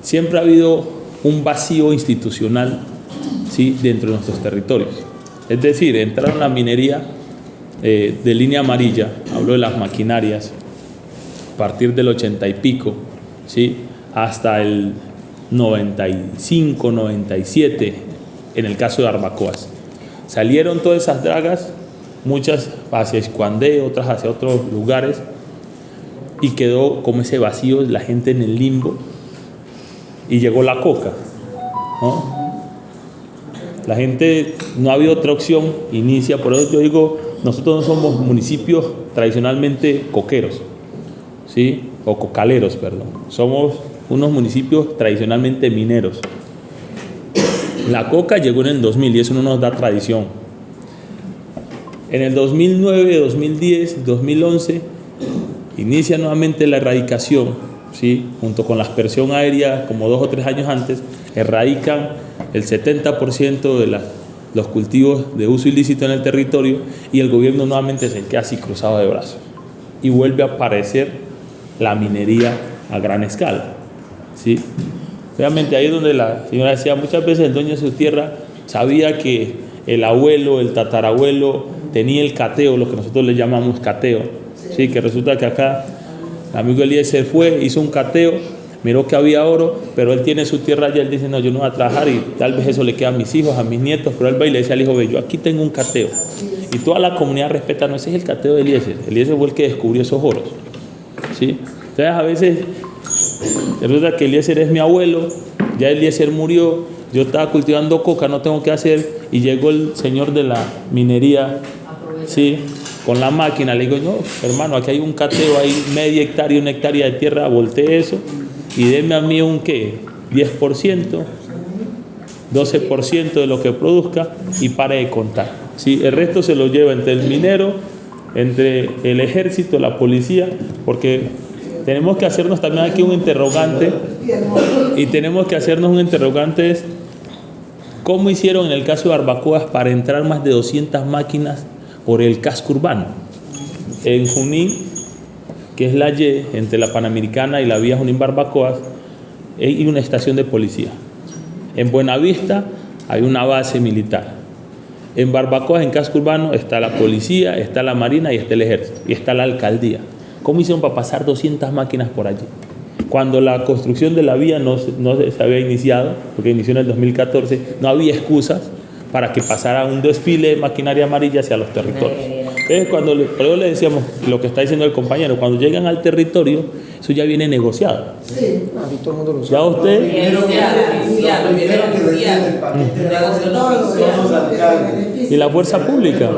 Siempre ha habido un vacío institucional, ¿sí?, dentro de nuestros territorios. Es decir, entraron la minería de línea amarilla, hablo de las maquinarias, a partir del 80 y pico, ¿sí?, hasta el 95, 97, en el caso de Barbacoas. Salieron todas esas dragas, muchas hacia Iscuandé, otras hacia otros lugares, y quedó como ese vacío, la gente en el limbo, y llegó la coca, ¿no? La gente, no ha habido otra opción, inicia. Por eso yo digo, nosotros no somos municipios tradicionalmente coqueros, ¿sí?, o cocaleros, perdón. Somos unos municipios tradicionalmente mineros. La coca llegó en el 2000 y eso no nos da tradición. En el 2009, 2010, 2011 inicia nuevamente la erradicación ¿sí? Junto con la aspersión aérea, como 2 o 3 años antes, erradican el 70% de los cultivos de uso ilícito en el territorio, y el gobierno nuevamente se queda así cruzado de brazos y vuelve a aparecer la minería a gran escala, ¿sí? Realmente ahí es donde la señora decía, muchas veces el dueño de su tierra sabía que el abuelo, el tatarabuelo tenía el cateo, lo que nosotros le llamamos cateo, ¿sí? Que resulta que acá el amigo Eliezer fue, hizo un cateo, miró que había oro, pero él tiene su tierra allá, él dice, no, yo no voy a trabajar, y tal vez eso le queda a mis hijos, a mis nietos, pero él va y le dice al hijo, ve, yo aquí tengo un cateo, y toda la comunidad respeta, no, ese es el cateo de Eliezer. Eliezer fue el que descubrió esos oros, ¿sí? Entonces a veces resulta que Eliezer es mi abuelo, ya Eliezer murió, yo estaba cultivando coca, no tengo qué hacer, y llegó el señor de la minería, ¿sí? Con la máquina, le digo, no, hermano, aquí hay un cateo, hay media hectárea, 1 hectárea de tierra, voltee eso y deme a mí un ¿qué? 10%, 12% de lo que produzca, y pare de contar, ¿sí? El resto se lo lleva entre el minero, entre el ejército, la policía, porque tenemos que hacernos también aquí un interrogante, y tenemos que hacernos un interrogante es ¿cómo hicieron en el caso de Barbacoas para entrar más de 200 máquinas por el casco urbano? En Junín, que es la Y, entre la Panamericana y la vía Junín-Barbacoas, hay una estación de policía. En Buenavista hay una base militar. En Barbacoas, en casco urbano, está la policía, está la marina y está el ejército, y está la alcaldía. ¿Cómo hicieron para pasar 200 máquinas por allí? Cuando la construcción de la vía no se había iniciado, porque inició en el 2014, no había excusas para que pasara un desfile de maquinaria amarilla hacia los territorios. Entonces, por eso le decíamos lo que está diciendo el compañero, cuando llegan al territorio, eso ya viene negociado. Sí, todo el mundo lo sabe. Ya usted... Y la fuerza pública.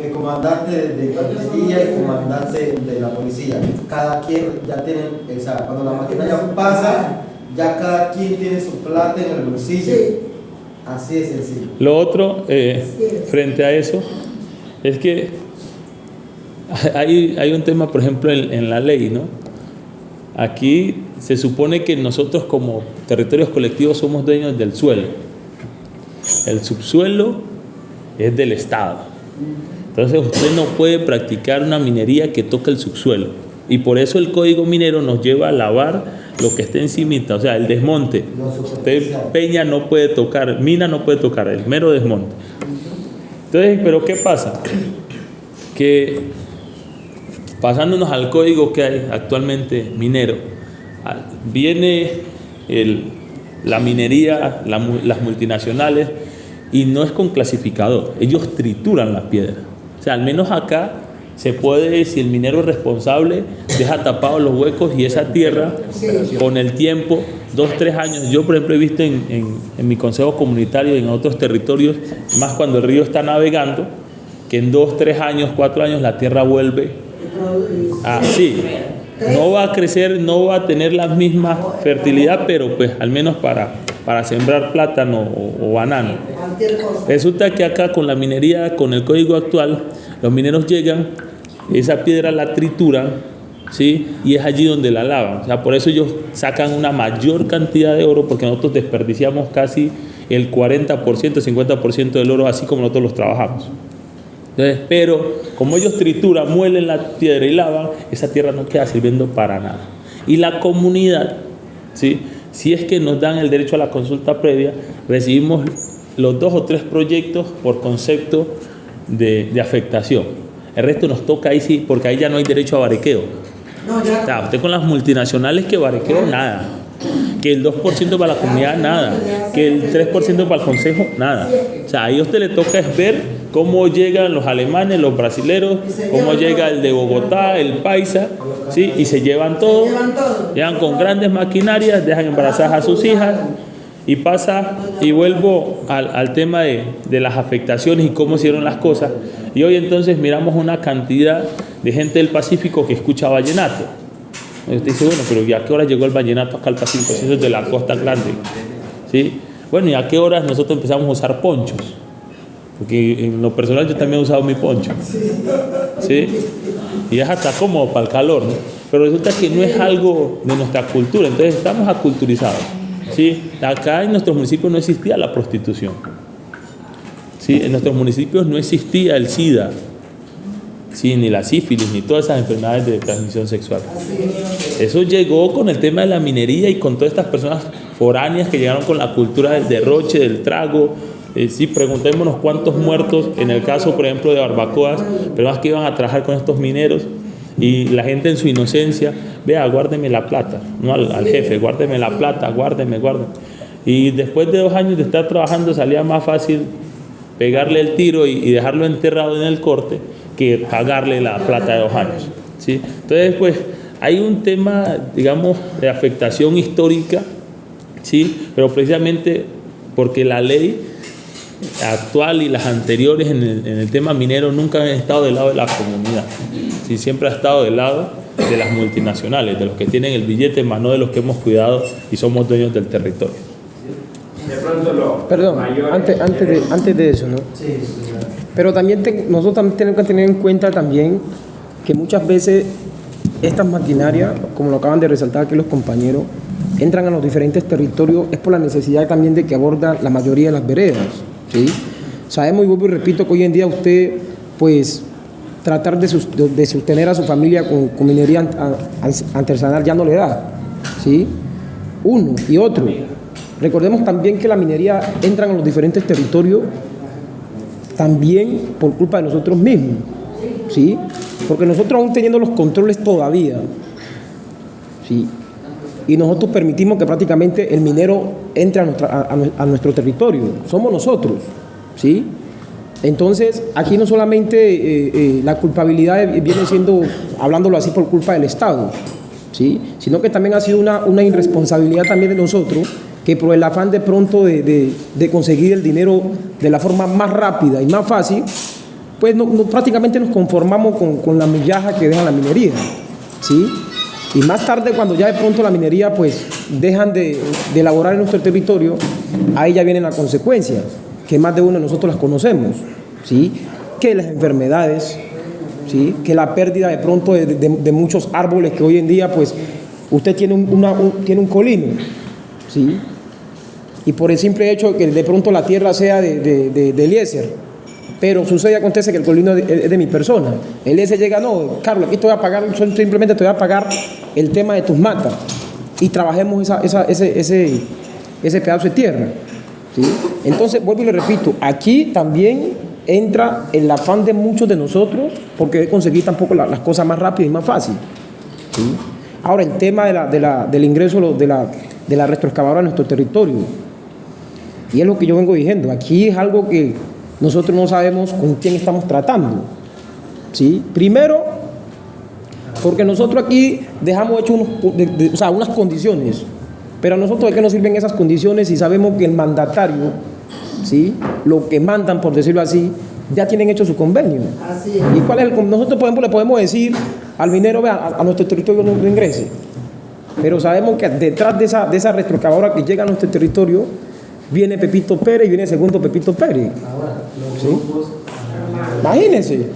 El comandante de infantería y comandante de la policía, cada quien ya tiene, o sea, cuando la máquina ya pasa, ya cada quien tiene su plata en el bolsillo. Así es sencillo. Lo otro, frente a eso, es que hay un tema, por ejemplo, en la ley, ¿no? Aquí se supone que nosotros como territorios colectivos somos dueños del suelo. El subsuelo es del Estado. Entonces usted no puede practicar una minería que toque el subsuelo. Y por eso el Código Minero nos lleva a lavar lo que esté encimita, o sea, el desmonte. Usted peña no puede tocar, mina no puede tocar, el mero desmonte. Entonces, ¿pero qué pasa? Que pasándonos al código que hay actualmente minero, viene la minería, las multinacionales, y no es con clasificador, ellos trituran la piedra. O sea, al menos acá se puede, si el minero es responsable, deja tapados los huecos, y esa tierra, con el tiempo, 2 o 3 años, yo por ejemplo he visto en mi consejo comunitario y en otros territorios, más cuando el río está navegando, que en 2, 3 años, 4 años la tierra vuelve así. No va a crecer, no va a tener la misma fertilidad, pero pues al menos para sembrar plátano o banano. Resulta que acá con la minería, con el código actual, los mineros llegan, esa piedra la trituran, ¿sí? Y es allí donde la lavan. O sea, por eso ellos sacan una mayor cantidad de oro, porque nosotros desperdiciamos casi el 40%, 50% del oro, así como nosotros los trabajamos. Entonces, pero como ellos trituran, muelen la piedra y lavan, esa tierra no queda sirviendo para nada. Y la comunidad, ¿sí? Si es que nos dan el derecho a la consulta previa, recibimos los 2 o 3 proyectos por concepto de afectación. El resto nos toca ahí sí, porque ahí ya no hay derecho a barequeo. O sea, usted con las multinacionales que barequeo, nada. Que el 2% para la comunidad, nada. Que el 3% para el consejo, nada. O sea, ahí a usted le toca es ver cómo llegan los alemanes, los brasileros, cómo llega el de Bogotá, el paisa, ¿sí? Y se llevan todo, llegan con grandes maquinarias, dejan embarazadas a sus hijas, y pasa, y vuelvo al tema de las afectaciones y cómo hicieron las cosas. Y hoy entonces miramos una cantidad de gente del Pacífico que escucha vallenato. Y usted dice, bueno, pero ¿y a qué hora llegó el vallenato acá al Pacífico? Si eso es de la costa atlántica, ¿sí? Bueno, ¿y a qué horas nosotros empezamos a usar ponchos? Porque en lo personal yo también he usado mi poncho, ¿sí? Y es hasta cómodo para el calor, ¿no? pero resulta que no es algo de nuestra cultura, entonces estamos aculturizados, ¿sí? Acá en nuestros municipios no existía la prostitución, ¿sí? En nuestros municipios no existía el SIDA, ¿sí? Ni la sífilis, ni todas esas enfermedades de transmisión sexual. Eso llegó con el tema de la minería y con todas estas personas foráneas que llegaron con la cultura del derroche, del trago. Sí, preguntémonos cuántos muertos, en el caso, por ejemplo, de Barbacoas, personas que iban a trabajar con estos mineros y la gente en su inocencia, vea, guárdeme la plata, no al jefe, guárdeme la plata, guárdeme. Y después de 2 años de estar trabajando salía más fácil pegarle el tiro y dejarlo enterrado en el corte que pagarle la plata de 2 años, ¿sí? Entonces, pues, hay un tema, digamos, de afectación histórica, ¿sí? Pero precisamente porque la ley actual y las anteriores en el tema minero nunca han estado del lado de la comunidad, ¿sí? Siempre ha estado del lado de las multinacionales, de los que tienen el billete, más no de los que hemos cuidado y somos dueños del territorio. De pronto lo Perdón, antes de eso, ¿no? Sí. Pero también nosotros también tenemos que tener en cuenta también que muchas veces estas maquinarias, como lo acaban de resaltar aquí los compañeros, entran a los diferentes territorios, es por la necesidad también de que aborda la mayoría de las veredas, ¿sí? Sabemos, y vuelvo y repito, que hoy en día usted, pues, tratar de sostener a su familia con minería artesanal ya no le da, ¿sí? Uno y otro. Recordemos también que la minería entra en los diferentes territorios también por culpa de nosotros mismos, ¿sí? Porque nosotros aún teniendo los controles todavía, ¿sí? Y nosotros permitimos que prácticamente el minero entre a nuestro territorio, somos nosotros, ¿sí? Entonces, aquí no solamente la culpabilidad viene siendo, hablándolo así, por culpa del Estado, ¿sí? Sino que también ha sido una irresponsabilidad también de nosotros, que por el afán de pronto de conseguir el dinero de la forma más rápida y más fácil, pues prácticamente nos conformamos con la migaja que deja la minería, ¿sí? Y más tarde, cuando ya de pronto la minería pues dejan de elaborar en nuestro territorio, ahí ya vienen las consecuencias, que más de uno de nosotros las conocemos, ¿sí? Que las enfermedades, ¿sí? Que la pérdida de pronto de muchos árboles que hoy en día pues usted tiene un colino, ¿sí? Y por el simple hecho de que de pronto la tierra sea de Eliezer, pero sucede y acontece que el colino es de mi persona. Eliezer llega, no, Carlos, aquí te voy a pagar, simplemente te voy a pagar el tema de tus matas y trabajemos ese pedazo de tierra, ¿sí? Entonces, vuelvo y le repito, aquí también entra el afán de muchos de nosotros porque de conseguir tampoco las cosas más rápidas y más fácil, ¿sí? Ahora, el tema del ingreso de la retroexcavadora a nuestro territorio, y es lo que yo vengo diciendo, aquí es algo que nosotros no sabemos con quién estamos tratando, ¿sí? Primero, porque nosotros aquí dejamos hecho unas condiciones, pero a nosotros ¿de qué nos sirven esas condiciones si sabemos que el mandatario, ¿sí? Lo que mandan, por decirlo así, ya tienen hecho su convenio? Así es. ¿Y cuál es nosotros, por ejemplo, le podemos decir al minero, vea, a nuestro territorio no ingrese, pero sabemos que detrás de esa retroexcavadora que llega a nuestro territorio viene Pepito Pérez y viene el segundo Pepito Pérez. Ahora, los ¿sí? grupos. Imagínense.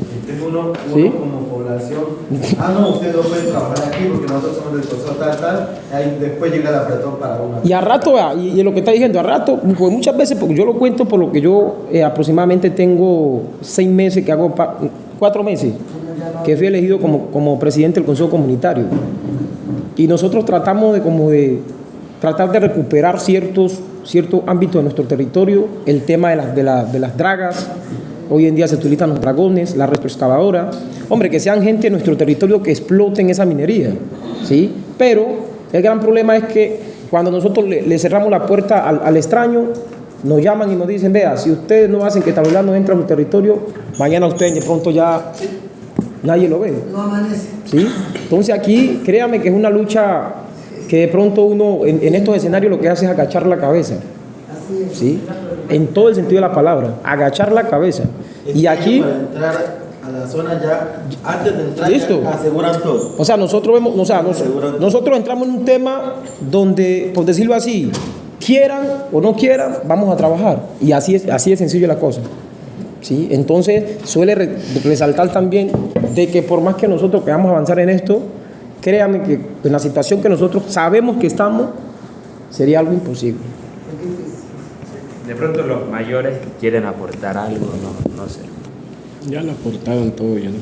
Uno ¿sí? como población. No, usted no puede trabajar aquí porque nosotros somos del consejo tal. Ahí después llega el apretón para una. Y a rato, y lo que está diciendo, a rato, pues muchas veces, porque yo lo cuento por lo que yo aproximadamente tengo 6 meses que hago, 4 meses, que fui elegido como presidente del consejo comunitario. Y nosotros tratamos de tratar de recuperar ciertos ámbitos de nuestro territorio, el tema de las dragas. Hoy en día se utilizan los dragones, la retroexcavadora. Hombre, que sean gente de nuestro territorio que exploten esa minería, ¿sí? Pero el gran problema es que cuando nosotros le cerramos la puerta al extraño, nos llaman y nos dicen, vea, si ustedes no hacen que Tabolar no entre a su territorio, mañana ustedes de pronto ya nadie lo ve. No amanece. ¿Sí? Entonces aquí, créame que es una lucha que de pronto uno en estos escenarios lo que hace es agachar la cabeza. Así es. ¿Sí? En todo el sentido de la palabra, agachar la cabeza. Y aquí, para entrar a la zona ya, antes de entrar, ¿listo? ya aseguran todo. o sea, nosotros entramos en un tema donde, por decirlo así, quieran o no quieran, vamos a trabajar. Y así es sencillo la cosa. ¿Sí? Entonces, suele resaltar también de que por más que nosotros queramos avanzar en esto, créame que en la situación que nosotros sabemos que estamos, sería algo imposible. De pronto los mayores quieren aportar algo, no sé. Ya lo aportaron todo, ya no.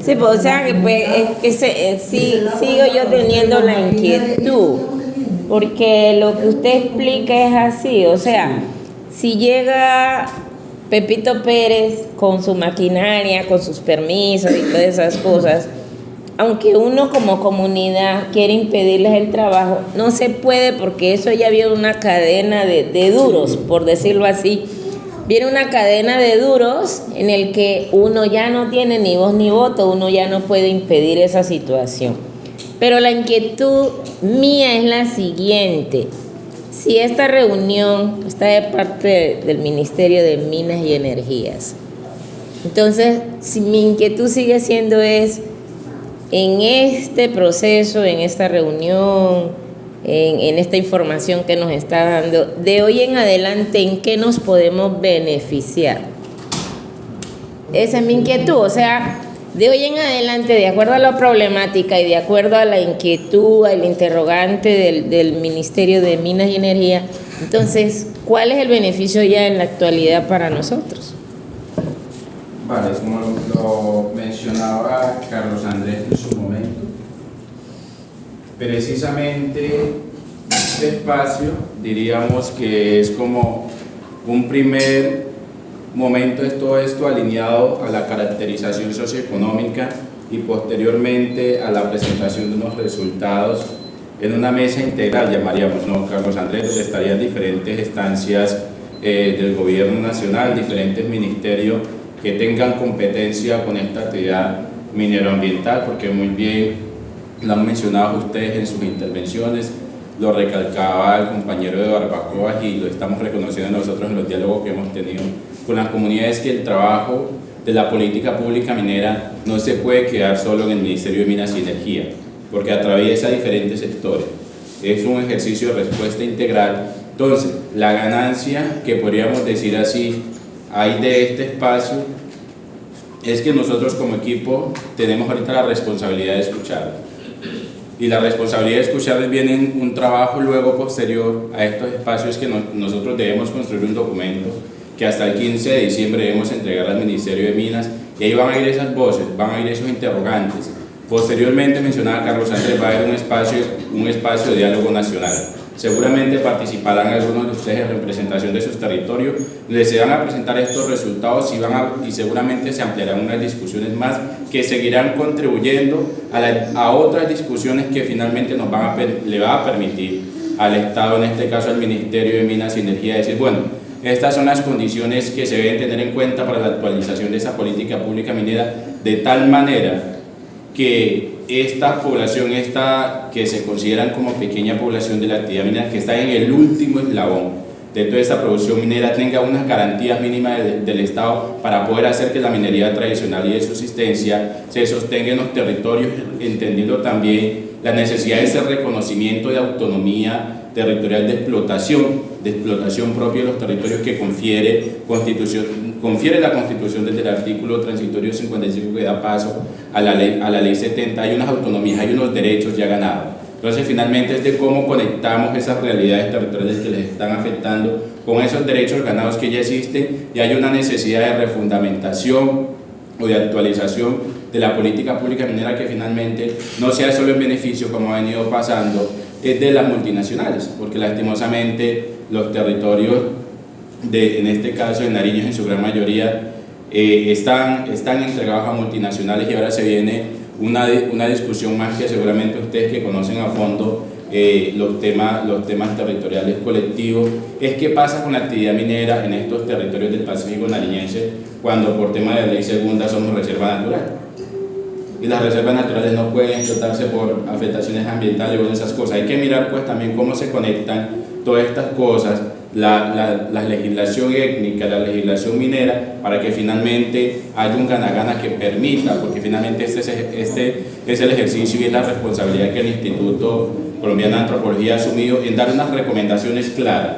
Sí, pues, o sea, que pues, sigo yo teniendo la inquietud, porque lo que usted explica es así, o sea, si llega Pepito Pérez con su maquinaria, con sus permisos y todas esas cosas, aunque uno como comunidad quiere impedirles el trabajo, no se puede, porque eso ya viene una cadena de duros, por decirlo así. Viene una cadena de duros en el que uno ya no tiene ni voz ni voto, uno ya no puede impedir esa situación. Pero la inquietud mía es la siguiente: si esta reunión está de parte del Ministerio de Minas y Energías, entonces si mi inquietud sigue siendo es, en este proceso, en esta reunión, en esta información que nos está dando, de hoy en adelante, ¿en qué nos podemos beneficiar? Esa es mi inquietud, o sea, de hoy en adelante, de acuerdo a la problemática y de acuerdo a la inquietud, al interrogante del Ministerio de Minas y Energía, entonces, ¿cuál es el beneficio ya en la actualidad para nosotros? Vale, como lo mencionaba Carlos Andrés en su momento, precisamente este espacio diríamos que es como un primer momento de todo esto alineado a la caracterización socioeconómica y posteriormente a la presentación de unos resultados en una mesa integral, llamaríamos, ¿no, Carlos Andrés? Donde estarían diferentes instancias del gobierno nacional, diferentes ministerios que tengan competencia con esta actividad mineroambiental, porque muy bien lo han mencionado ustedes en sus intervenciones, lo recalcaba el compañero de Barbacoas y lo estamos reconociendo nosotros en los diálogos que hemos tenido con las comunidades, que el trabajo de la política pública minera no se puede quedar solo en el Ministerio de Minas y Energía, porque atraviesa diferentes sectores. Es un ejercicio de respuesta integral. Entonces, la ganancia que podríamos decir así hay de este espacio es que nosotros como equipo tenemos ahorita la responsabilidad de escuchar. Y la responsabilidad de escucharles viene en un trabajo luego posterior a estos espacios que nosotros debemos construir un documento que hasta el 15 de diciembre debemos entregar al Ministerio de Minas, y ahí van a ir esas voces, van a ir esos interrogantes. Posteriormente, mencionaba Carlos Andrés, va a haber un espacio de diálogo nacional. Seguramente participarán algunos de ustedes en representación de sus territorios, les van a presentar estos resultados y seguramente se ampliarán unas discusiones más que seguirán contribuyendo a otras discusiones que finalmente le va a permitir al Estado, en este caso al Ministerio de Minas y Energía, decir, bueno, estas son las condiciones que se deben tener en cuenta para la actualización de esa política pública minera, de tal manera que esta población, que se consideran como pequeña población de la actividad minera, que está en el último eslabón de toda esta producción minera, tenga unas garantías mínimas del Estado para poder hacer que la minería tradicional y de subsistencia se sostenga en los territorios, entendiendo también la necesidad de ese reconocimiento de autonomía territorial de explotación propia de los territorios que confiere la Constitución desde el artículo transitorio 55, que da paso a la ley 70. Hay unas autonomías, hay unos derechos ya ganados. Entonces, finalmente es de cómo conectamos esas realidades territoriales que les están afectando con esos derechos ganados que ya existen, y hay una necesidad de refundamentación o de actualización de la política pública minera que finalmente no sea solo en beneficio, como ha venido pasando, de las multinacionales, porque lastimosamente los territorios, en este caso de Nariño en su gran mayoría, están entregados a multinacionales, y ahora se viene una discusión más que seguramente ustedes que conocen a fondo los temas territoriales colectivos, es qué pasa con la actividad minera en estos territorios del Pacífico nariñense cuando por tema de ley segunda somos reserva natural. Y las reservas naturales no pueden explotarse por afectaciones ambientales o esas cosas. Hay que mirar pues también cómo se conectan todas estas cosas, la legislación étnica, la legislación minera, para que finalmente haya un gana-gana que permita, porque finalmente este es el ejercicio y es la responsabilidad que el Instituto Colombiano de Antropología ha asumido en dar unas recomendaciones claras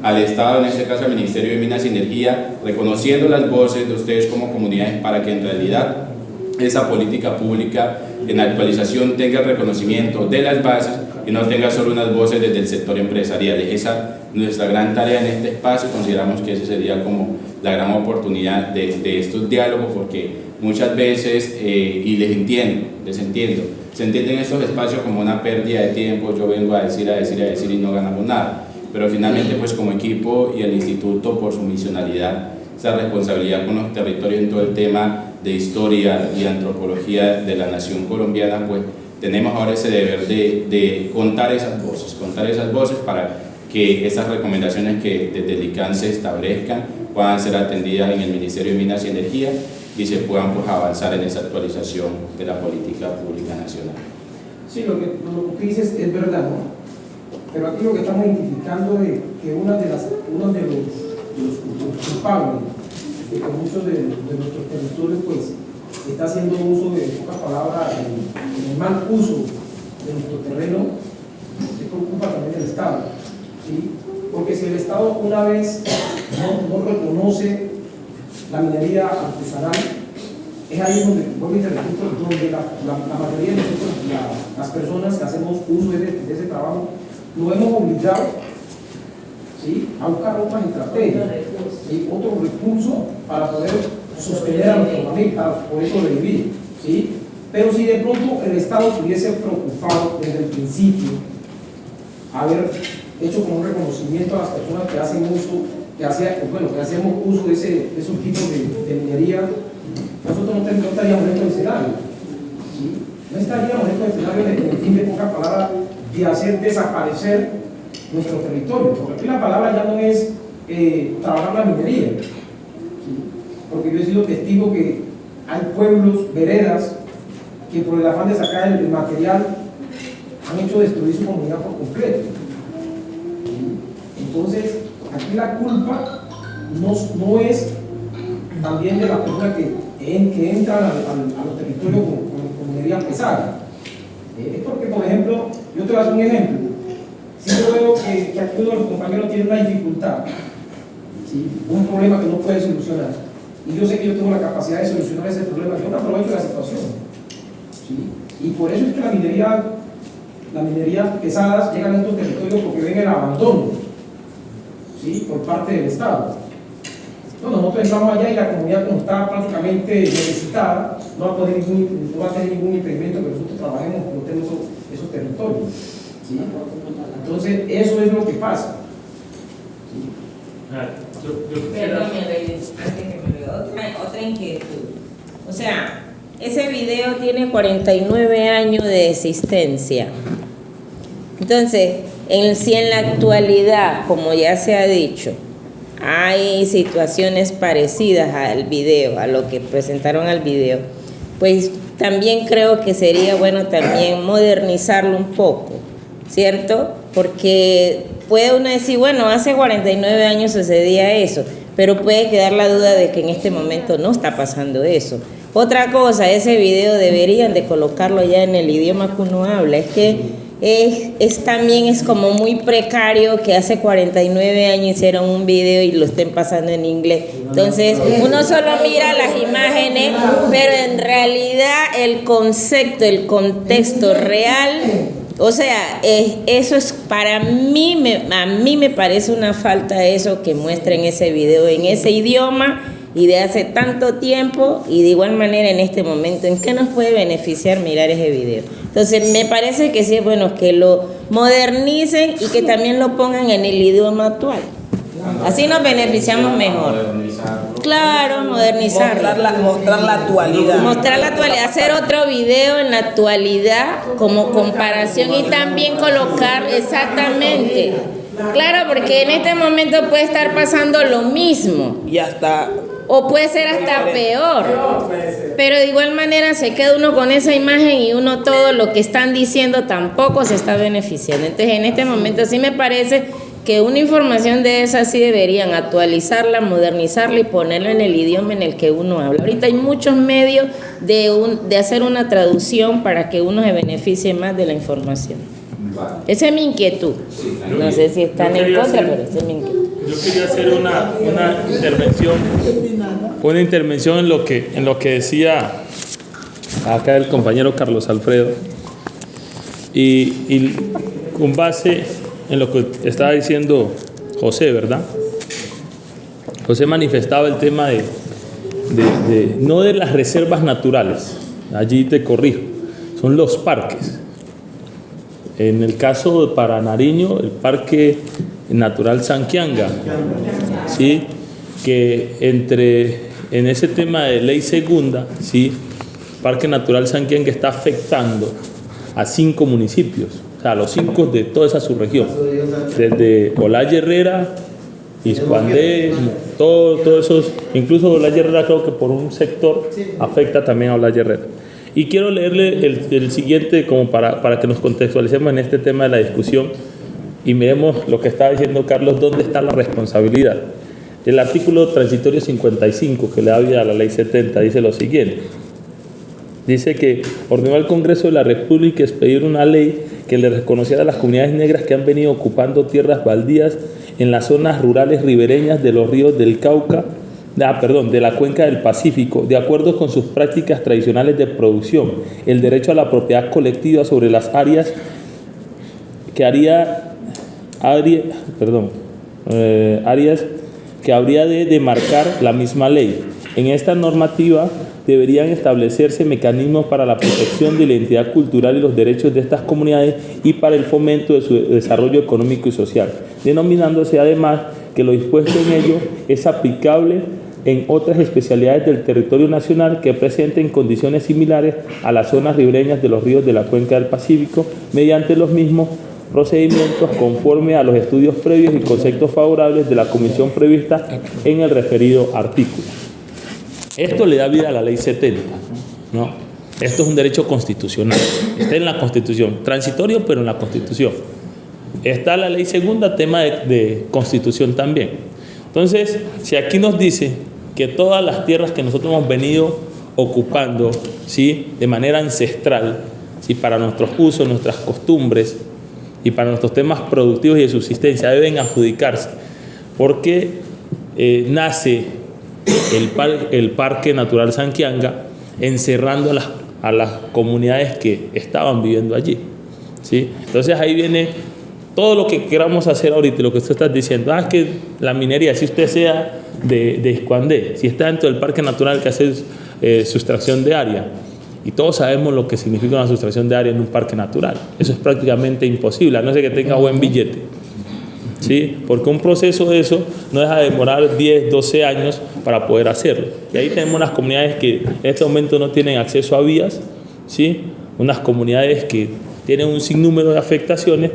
al Estado, en este caso al Ministerio de Minas y Energía, reconociendo las voces de ustedes como comunidades para que en realidad esa política pública en la actualización tenga el reconocimiento de las bases y no tenga solo unas voces desde el sector empresarial. Esa nuestra gran tarea en este espacio. Consideramos que esa sería como la gran oportunidad de estos diálogos, porque muchas veces, y les entiendo, se entienden estos espacios como una pérdida de tiempo. Yo vengo a decir y no ganamos nada, pero finalmente pues como equipo y el instituto, por su misionalidad, esa responsabilidad con los territorios en todo el tema de historia y antropología de la nación colombiana, pues tenemos ahora ese deber de contar esas voces para que esas recomendaciones que desde el ICANN se establezcan puedan ser atendidas en el Ministerio de Minas y Energía y se puedan pues avanzar en esa actualización de la política pública nacional. Sí, lo que dices es verdad, ¿no? Pero aquí lo que estamos identificando es que uno de los culpables de que muchos de nuestros territorios pues está haciendo uso de pocas palabras, el mal uso de nuestro terreno, se preocupa también el Estado, ¿sí? Porque si el Estado una vez no reconoce la minería artesanal, es ahí donde la mayoría de nosotros, las personas que hacemos uso de ese trabajo, lo hemos obligado, ¿sí?, a buscar otras estrategias, ¿sí?, otros recursos para poder sostener a nuestra familia, para poder sobrevivir, ¿sí? Pero si de pronto el Estado se hubiese preocupado desde el principio, haber hecho como un reconocimiento a las personas que hacen uso, que hacemos uso de esos tipos de minería, nosotros no estaríamos en este escenario, ¿sí? No estaríamos en este escenario en fin de pocas palabras de hacer desaparecer nuestro territorio, porque aquí la palabra ya no es trabajar la minería, ¿sí? Porque yo he sido testigo que hay pueblos, veredas, que por el afán de sacar el material han hecho destruir su comunidad por completo, ¿sí? Entonces aquí la culpa no es también de las personas que entran a los territorios con minería pesada. Es porque, por ejemplo, yo te voy a hacer un ejemplo. Si yo veo que aquí uno de los compañeros tiene una dificultad, ¿sí?, un problema que no puede solucionar, y yo sé que yo tengo la capacidad de solucionar ese problema, yo me aprovecho de la situación, ¿sí? Y por eso es que la minería pesadas llegan a estos territorios, porque ven el abandono, ¿sí?, por parte del Estado. No, nosotros entramos allá y la comunidad, como está prácticamente necesitada, no va a tener ningún impedimento que nosotros trabajemos como tenemos esos territorios, ¿sí? Entonces eso es lo que pasa, ¿sí? Perdón, otra inquietud. O sea, ese video tiene 49 años de existencia. Entonces, si en la actualidad, como ya se ha dicho, hay situaciones parecidas al video, a lo que presentaron al video, pues también creo que sería bueno también modernizarlo un poco, ¿cierto? Porque puede uno decir, bueno, hace 49 años sucedía eso, pero puede quedar la duda de que en este momento no está pasando eso. Otra cosa, ese video deberían de colocarlo ya en el idioma que uno habla. Es que también es como muy precario que hace 49 años hicieron un video y lo estén pasando en inglés. Entonces, uno solo mira las imágenes, pero en realidad el concepto, el contexto real, o sea, eso es para mí, a mí me parece una falta eso que muestren ese video en ese idioma y de hace tanto tiempo, y de igual manera en este momento. ¿En qué nos puede beneficiar mirar ese video? Entonces me parece que sí es bueno que lo modernicen y que también lo pongan en el idioma actual. Así nos beneficiamos mejor. Claro, modernizarlo. Mostrar la actualidad. Mostrar la actualidad, hacer otro video en la actualidad como comparación y también colocar exactamente. Claro, porque en este momento puede estar pasando lo mismo. Y hasta... O puede ser hasta peor. Pero de igual manera se queda uno con esa imagen y uno todo lo que están diciendo tampoco se está beneficiando. Entonces en este momento sí me parece que una información de esa sí deberían actualizarla, modernizarla y ponerla en el idioma en el que uno habla. Ahorita hay muchos medios de hacer una traducción para que uno se beneficie más de la información. Esa es mi inquietud. No sé si están en contra, pero esa es mi inquietud. Yo quería hacer una intervención en lo que decía acá el compañero Carlos Alfredo, y con base en lo que estaba diciendo José, ¿verdad? José manifestaba el tema no de las reservas naturales, allí te corrijo, son los parques. En el caso para Nariño, el Parque Natural Sanquianga, ¿sí? Que en ese tema de ley segunda, ¿sí? Parque Natural Sanquianga está afectando a 5 municipios, o sea, a los 5 de toda esa subregión, desde Olaya Herrera, Iscuandé, todos esos, incluso Olaya Herrera creo que por un sector afecta también a Olaya Herrera. Y quiero leerle el siguiente como para que nos contextualicemos en este tema de la discusión y miremos lo que está diciendo Carlos, dónde está la responsabilidad. El artículo transitorio 55, que le da vida a la ley 70, dice lo siguiente. Dice que ordenó al Congreso de la República expedir una ley que le reconociera a las comunidades negras que han venido ocupando tierras baldías en las zonas rurales ribereñas de los ríos del Cauca, de la cuenca del Pacífico, de acuerdo con sus prácticas tradicionales de producción, el derecho a la propiedad colectiva sobre las áreas que áreas que habría de demarcar la misma ley. En esta normativa deberían establecerse mecanismos para la protección de la identidad cultural y los derechos de estas comunidades y para el fomento de su desarrollo económico y social, denominándose además que lo dispuesto en ello es aplicable en otras especialidades del territorio nacional que presenten condiciones similares a las zonas ribereñas de los ríos de la cuenca del Pacífico, mediante los mismos procedimientos conforme a los estudios previos y conceptos favorables de la comisión prevista en el referido artículo. Esto le da vida a la ley 70, ¿no? Esto es un derecho constitucional, está en la Constitución, transitorio pero en la Constitución. Está la ley segunda, tema de Constitución también. Entonces, si aquí nos dice que todas las tierras que nosotros hemos venido ocupando, ¿sí?, de manera ancestral, ¿sí?, para nuestros usos, nuestras costumbres y para nuestros temas productivos y de subsistencia deben adjudicarse, porque nace el Parque Natural Sanquianga encerrando a las comunidades que estaban viviendo allí, ¿sí? Entonces ahí viene todo lo que queramos hacer ahorita, lo que usted está diciendo, es que la minería, si usted sea de Iscuandé, si está dentro del Parque Natural que hace sustracción de área, y todos sabemos lo que significa una sustracción de área en un parque natural, eso es prácticamente imposible, a no ser que tenga buen billete, ¿sí? Porque un proceso de eso no deja de demorar 10, 12 años para poder hacerlo. Y ahí tenemos unas comunidades que en este momento no tienen acceso a vías, ¿sí? Unas comunidades que tienen un sinnúmero de afectaciones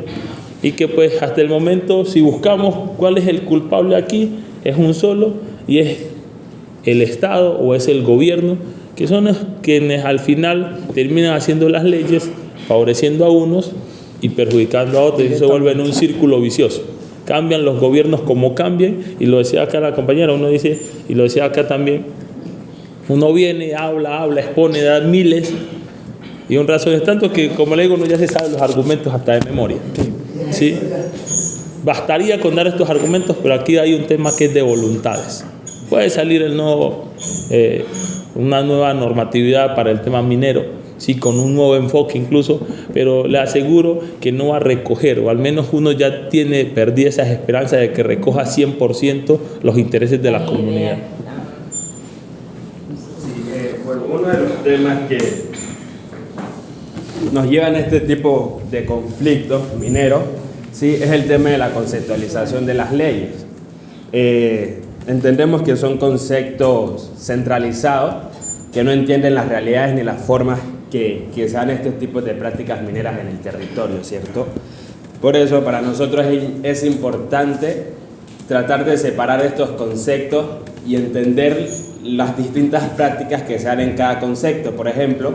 y que pues hasta el momento, si buscamos cuál es el culpable aquí, es un solo y es el Estado o es el gobierno, que son los quienes al final terminan haciendo las leyes, favoreciendo a unos y perjudicando a otros, y se vuelve en un círculo vicioso. Cambian los gobiernos como cambien, y lo decía acá la compañera, uno dice, y lo decía acá también, uno viene, habla, expone, da miles, y un razón es tanto que, como le digo, uno ya se sabe los argumentos hasta de memoria, ¿sí? Bastaría con dar estos argumentos, pero aquí hay un tema que es de voluntades. Puede salir una nueva normatividad para el tema minero, sí, con un nuevo enfoque incluso, pero le aseguro que no va a recoger, o al menos uno ya tiene perdida esas esperanzas de que recoja 100% los intereses de la comunidad. Sí, bueno, uno de los temas que nos llevan a este tipo de conflictos mineros, sí, es el tema de la conceptualización de las leyes. Entendemos que son conceptos centralizados que no entienden las realidades ni las formas que se dan estos tipos de prácticas mineras en el territorio, ¿cierto? Por eso para nosotros es importante tratar de separar estos conceptos y entender las distintas prácticas que se dan en cada concepto. Por ejemplo,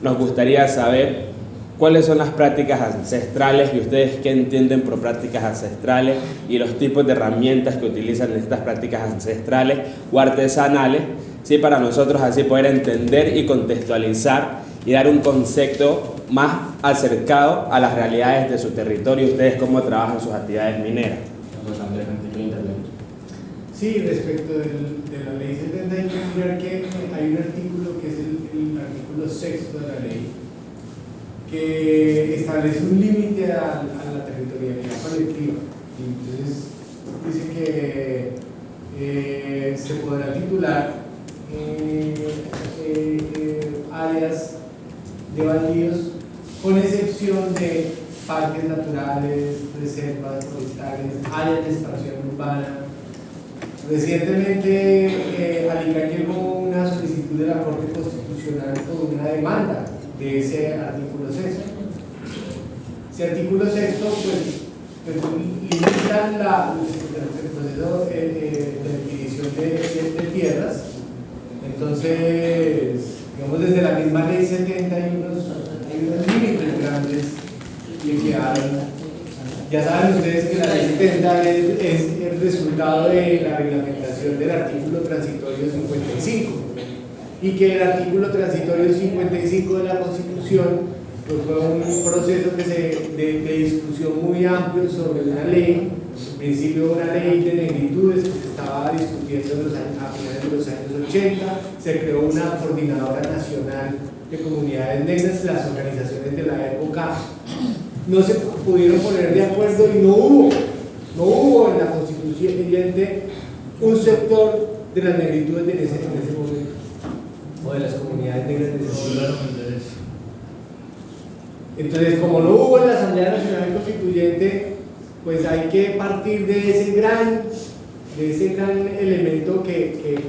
nos gustaría saber cuáles son las prácticas ancestrales y ustedes qué entienden por prácticas ancestrales y los tipos de herramientas que utilizan en estas prácticas ancestrales o artesanales, ¿sí? Para nosotros así poder entender y contextualizar y dar un concepto más acercado a las realidades de su territorio y ustedes cómo trabajan sus actividades mineras. Sí, respecto de la ley 70 hay que mirar que hay un artículo que es el el artículo 6 de la ley, que establece un límite a la territorialidad colectiva. Y entonces dice que se podrá titular áreas de baldíos con excepción de parques naturales, reservas forestales, áreas de expansión urbana. Recientemente Alicante llegó una solicitud de la Corte Constitucional con una demanda de ese artículo 6. Ese artículo 6 pues limita el proceso de adquisición de tierras. Entonces, digamos, desde la misma ley 70 hay unos límites grandes que hay. Ya saben ustedes que la ley 70 es el resultado de la reglamentación del artículo transitorio 55 y que el artículo transitorio 55 de la Constitución pues, fue un proceso de discusión muy amplio sobre una ley, en principio una ley de negritudes que se estaba discutiendo a finales de los años 80, se creó una coordinadora nacional de comunidades negras, las organizaciones de la época no se pudieron poner de acuerdo y no hubo en la constituyente un sector de las negritudes en ese momento, o de las comunidades negras en ese momento. Entonces, como no hubo en la Asamblea Nacional Constituyente, pues hay que partir de ese gran elemento que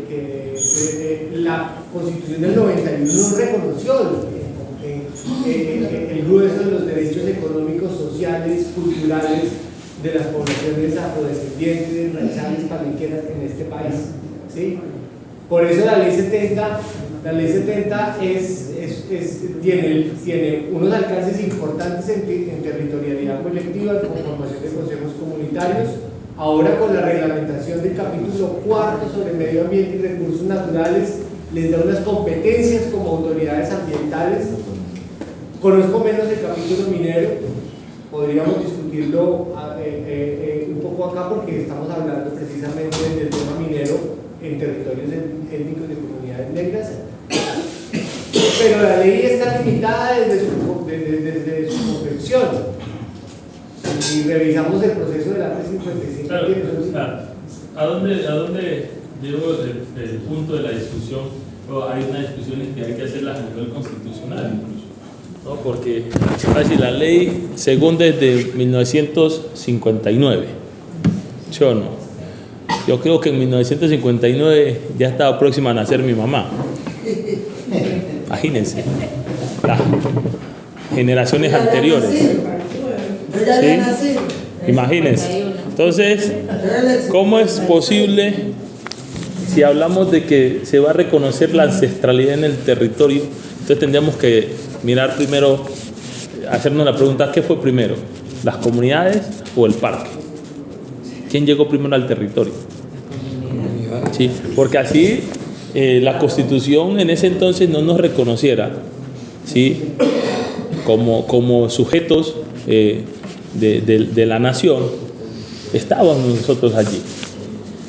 la Constitución del 91 reconoció. El grueso de los derechos económicos, sociales, culturales de las poblaciones afrodescendientes, raciales, palenqueras en este país, ¿sí? Por eso la ley 70 tiene unos alcances importantes en territorialidad colectiva, en conformación de consejos comunitarios. Ahora con la reglamentación del capítulo 4 sobre medio ambiente y recursos naturales les da unas competencias como autoridades ambientales. Conozco menos el capítulo minero, podríamos discutirlo un poco acá porque estamos hablando precisamente del tema minero en territorios étnicos de comunidades negras, pero la ley está limitada desde su confección. Si revisamos el proceso del arte 55, claro, ¿a dónde llevo el punto de la discusión? Hay unas discusiones que hay que hacerlas a nivel constitucional incluso, ¿no? Porque la ley según desde 1959, yo no. Yo creo que en 1959 ya estaba próxima a nacer mi mamá. Imagínense, las generaciones anteriores. ¿Sí? Imagínense. Entonces, ¿cómo es posible, si hablamos de que se va a reconocer la ancestralidad en el territorio? Entonces tendríamos que mirar primero, hacernos la pregunta, ¿qué fue primero? ¿Las comunidades o el parque? ¿Quién llegó primero al territorio? Sí, porque así la Constitución en ese entonces no nos reconociera, ¿sí? como sujetos de la nación, estábamos nosotros allí.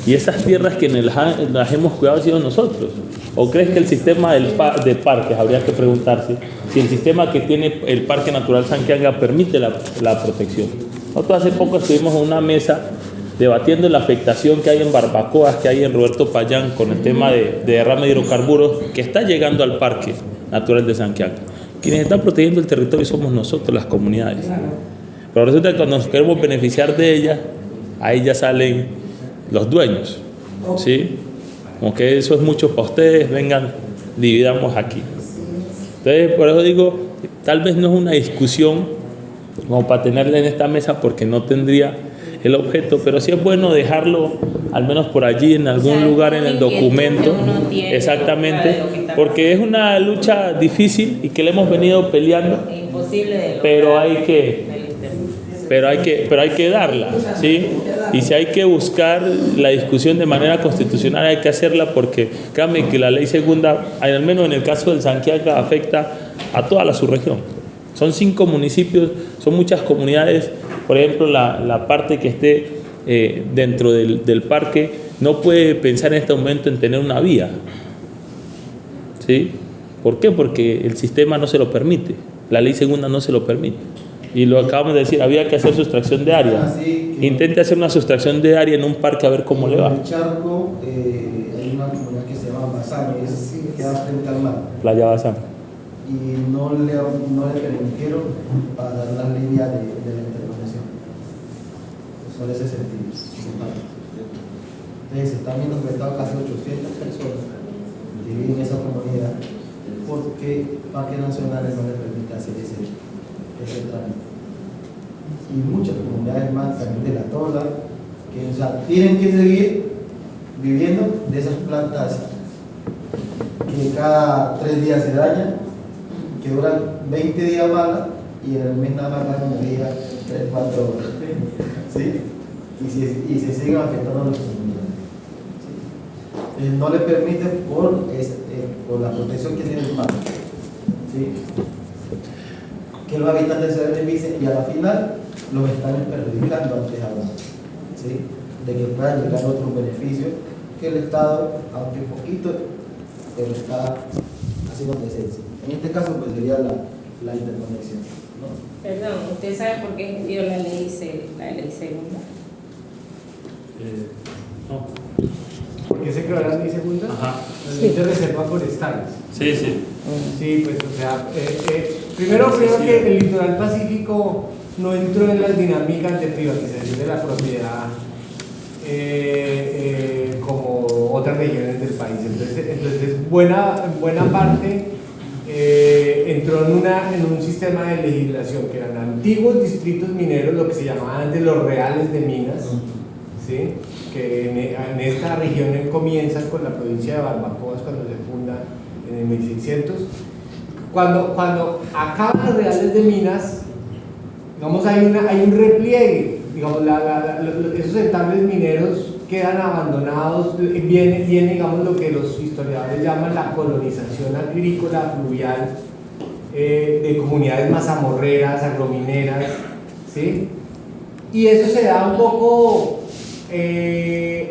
Y esas tierras que las hemos cuidado han sido nosotros. ¿O crees que el sistema de parques, habría que preguntarse, si el sistema que tiene el Parque Natural Sanquianga permite la protección? Nosotros hace poco estuvimos en una mesa debatiendo la afectación que hay en barbacoas, que hay en Roberto Payán con el tema de derrame de hidrocarburos que está llegando al Parque Natural de Sanquianga. Quienes están protegiendo el territorio somos nosotros, las comunidades. Pero resulta que cuando nos queremos beneficiar de ellas, ahí ya salen los dueños, ¿sí? Como que eso es mucho para ustedes, vengan, dividamos aquí. Entonces, por eso digo, tal vez no es una discusión como para tenerla en esta mesa porque no tendría el objeto, pero sí es bueno dejarlo al menos por allí en algún lugar en el documento, exactamente, porque es una lucha difícil y que le hemos venido peleando, pero hay que darla, ¿sí? Y si hay que buscar la discusión de manera constitucional hay que hacerla porque créanme que la ley segunda, al menos en el caso del Sanquianga, afecta a toda la subregión. Son 5 municipios, son muchas comunidades. Por ejemplo, la parte que esté dentro del parque no puede pensar en este momento en tener una vía, ¿sí? ¿Por qué? Porque el sistema no se lo permite, la ley segunda no se lo permite. Y lo acabamos de decir, había que hacer sustracción de área. Intente hacer una sustracción de área en un parque a ver cómo le va. En el Charco hay una comunidad que se llama Bazán, que queda frente al mar. Playa Bazán. Y no le permitieron pagar las líneas de la interconexión. Son ese sentido. Entonces están viendo afectados casi 800 personas que viven en esa comunidad porque Parques Nacionales no les permite hacer ese trámite. Y muchas comunidades más también de la Tola que, o sea, tienen que seguir viviendo de esas plantas que cada 3 días se dañan, que duran 20 días malas y en el mes nada más dan un día, 3-4 horas. ¿Sí? Y se siguen afectando a los comunidades. ¿Sí? No le permiten por la protección que tiene el mar. ¿Sí? Que los habitantes se beneficien y a la final los están perjudicando antes ahora. ¿Sí? De que puedan llegar otros beneficios que el Estado, aunque poquito, pero está haciendo presencia. En este caso pues sería la interconexión, ¿no? Perdón, ¿usted sabe por qué dio la ley segunda? No. ¿Por qué se creó la ley segunda? Ajá. La ley de reservas forestales. Sí, sí. Sí, pues o sea, primero que el litoral pacífico no entró en las dinámicas de privatización de la propiedad como otras regiones del país. Entonces buena parte entró en un sistema de legislación que eran antiguos distritos mineros, lo que se llamaban antes los reales de minas, ¿sí? Que en esta región comienzan con la provincia de Barbacoas cuando se funda en el 1600. Cuando acaban los reales de minas, digamos, hay un repliegue, digamos, esos entables mineros quedan abandonados, viene digamos lo que los historiadores llaman la colonización agrícola fluvial de comunidades mazamorreras, agromineras, ¿sí? Y eso se da un poco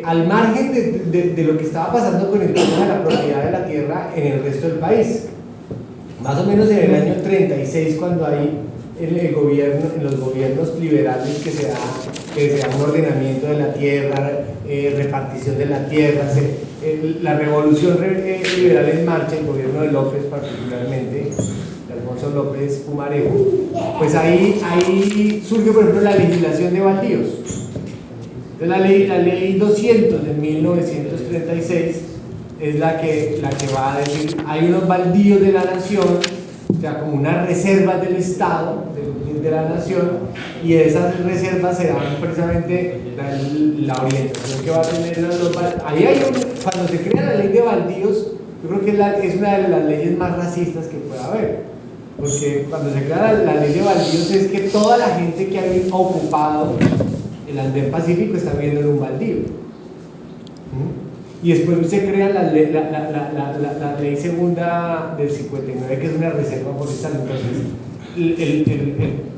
al margen de lo que estaba pasando con el tema de la propiedad de la tierra en el resto del país. Más o menos en el año 36, cuando hay en los gobiernos liberales que se da un ordenamiento de la tierra, repartición de la tierra, la revolución liberal en marcha, el gobierno de López particularmente, de Alfonso López Pumarejo, pues ahí surge por ejemplo la legislación de baldíos. Entonces la ley 200 de 1936 es la que va a decir, hay unos baldíos de la nación, o sea, como unas reservas del Estado, de la nación, y esas reservas serán precisamente la orientación que va a tener los baldíos. Cuando se crea la ley de baldíos, yo creo que es una de las leyes más racistas que pueda haber, porque cuando se crea la ley de baldíos es que toda la gente que ha ocupado el andén pacífico está viviendo en un baldío. Y después se crea la ley segunda del 59, que es una reserva forestal. Entonces, el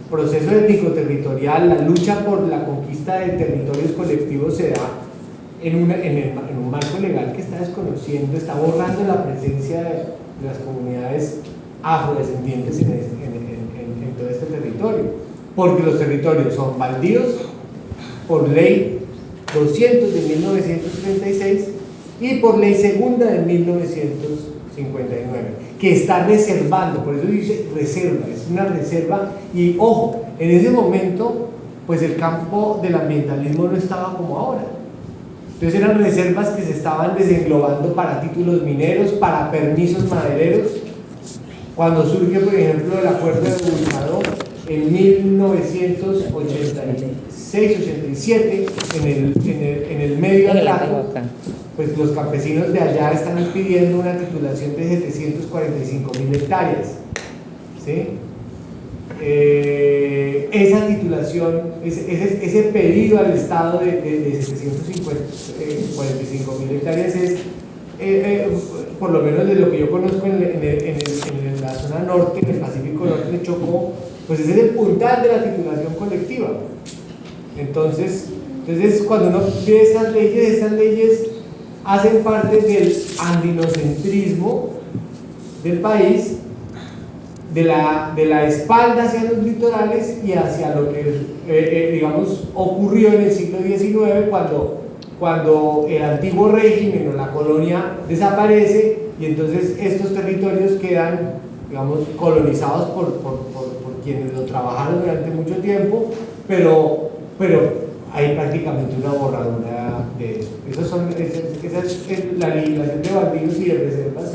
proceso étnico-territorial, la lucha por la conquista de territorios colectivos se da en un marco legal que está desconociendo, está borrando la presencia de las comunidades afrodescendientes en todo este territorio, porque los territorios son baldíos por ley 200 de 1936 y por ley segunda de 1959, que está reservando, por eso dice reserva, es una reserva. Y ojo, en ese momento pues el campo del ambientalismo no estaba como ahora, entonces eran reservas que se estaban desenglobando para títulos mineros, para permisos madereros. Cuando surge por ejemplo el acuerdo de Bulcado en 1986-87 en el medio Atlántico, pues los campesinos de allá están pidiendo una titulación de 745.000 hectáreas, ¿sí? Esa titulación, ese pedido al Estado de 745.000 hectáreas es, por lo menos de lo que yo conozco en la zona norte, en el Pacífico Norte de Chocó, pues ese es el puntal de la titulación colectiva. Entonces cuando uno ve estas leyes hacen parte del andinocentrismo del país, de la espalda hacia los litorales y hacia lo que, digamos, ocurrió en el siglo XIX cuando el antiguo régimen o la colonia desaparece y entonces estos territorios quedan, digamos, colonizados por quienes lo trabajaron durante mucho tiempo, pero hay prácticamente una borradura de eso. La legislación de baldíos y de reservas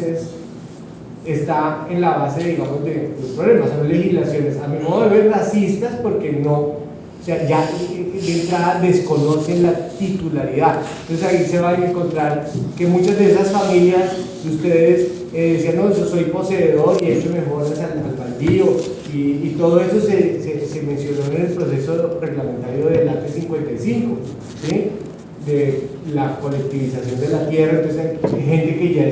está en la base, digamos, de los problemas. Son legislaciones, a mi modo de ver, racistas, porque no, o sea, ya de entrada desconocen la titularidad. Entonces ahí se va a encontrar que muchas de esas familias de ustedes decían, no, yo soy poseedor y he hecho mejoras al baldío, y todo eso se mencionó en el proceso reglamentario del AT 55, ¿sí? De la colectivización de la tierra. Entonces hay gente que ya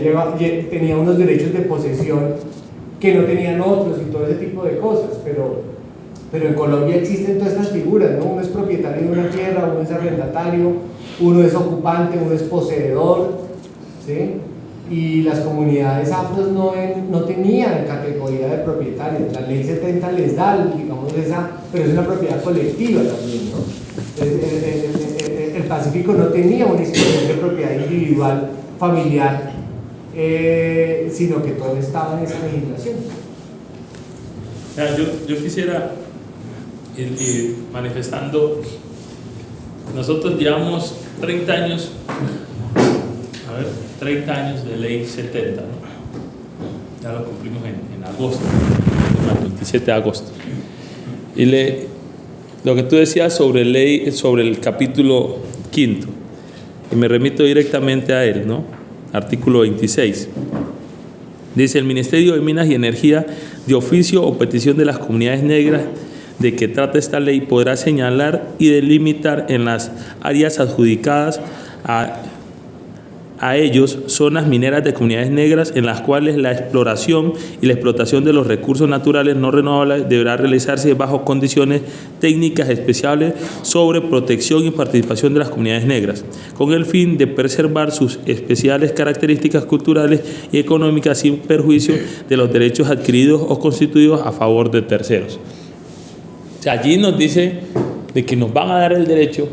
tenía unos derechos de posesión que no tenían otros y todo ese tipo de cosas, pero en Colombia existen todas estas figuras, ¿no? Uno es propietario de una tierra, uno es arrendatario, uno es ocupante, uno es poseedor, ¿sí? Y las comunidades afros no tenían categoría de propietarios. La ley 70 les da, digamos, pero es una propiedad colectiva también, ¿no? El Pacífico no tenía una institución de propiedad individual, familiar, sino que todo estaba en esa legislación. Yo quisiera ir manifestando, nosotros llevamos 30 años, 30 años de ley 70, ¿no? Ya lo cumplimos en agosto, el 27 de agosto. Y lo que tú decías sobre el capítulo 5, y me remito directamente a él, ¿no? Artículo 26. Dice: el Ministerio de Minas y Energía, de oficio o petición de las comunidades negras de que trata esta ley, podrá señalar y delimitar en las áreas adjudicadas a ellos zonas mineras de comunidades negras en las cuales la exploración y la explotación de los recursos naturales no renovables deberá realizarse bajo condiciones técnicas especiales sobre protección y participación de las comunidades negras, con el fin de preservar sus especiales características culturales y económicas sin perjuicio de los derechos adquiridos o constituidos a favor de terceros. O sea, allí nos dice de que nos van a dar el derecho,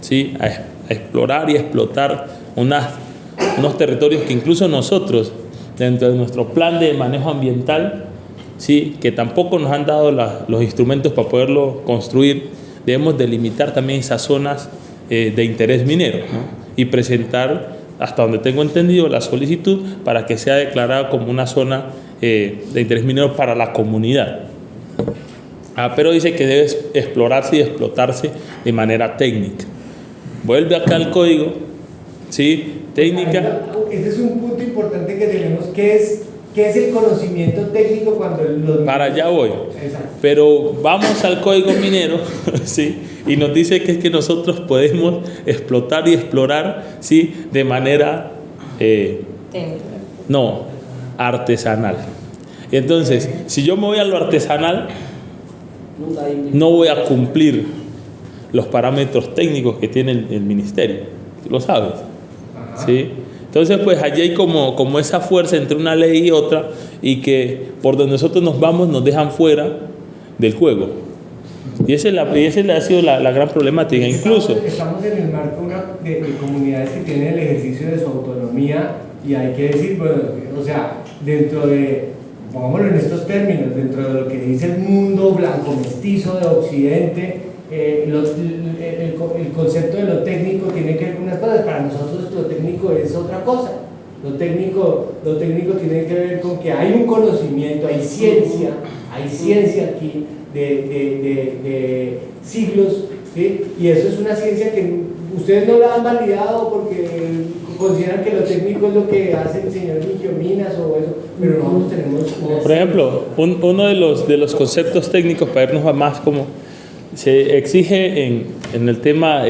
¿sí?, a explorar y explotar unos territorios que incluso nosotros, dentro de nuestro plan de manejo ambiental, ¿sí?, que tampoco nos han dado los instrumentos para poderlo construir, debemos delimitar también esas zonas de interés minero, ¿no?, y presentar, hasta donde tengo entendido, la solicitud para que sea declarada como una zona de interés minero para la comunidad. Pero dice que debe explorarse y explotarse de manera técnica. Vuelve acá al código, ¿sí? Técnica. Este es un punto importante que tenemos, que es el conocimiento técnico cuando los... Para allá voy. Exacto. Pero vamos al código minero, ¿sí?, y nos dice que es que nosotros podemos explotar y explorar, ¿sí?, de manera artesanal. Entonces, si yo me voy a lo artesanal, no voy a cumplir los parámetros técnicos que tiene el ministerio, ¿tú lo sabes? ¿Sí? Entonces, pues allí hay como esa fuerza entre una ley y otra, y que por donde nosotros nos vamos nos dejan fuera del juego. Y esa ha sido la gran problemática. Incluso estamos en el marco de comunidades que tienen el ejercicio de su autonomía, y hay que decir, bueno, o sea, dentro de, pongámoslo en estos términos, dentro de lo que dice el mundo blanco mestizo de Occidente, el concepto de lo técnico tiene que ver con unas cosas. Para nosotros lo técnico es otra cosa. Lo técnico tiene que ver con que hay un conocimiento, hay ciencia aquí de siglos, ¿sí? Y eso es una ciencia que ustedes no la han validado porque consideran que lo técnico es lo que hace el señor Minas o eso, pero nosotros tenemos... Por ejemplo, uno de los conceptos técnicos, para irnos a más como... Se exige en el tema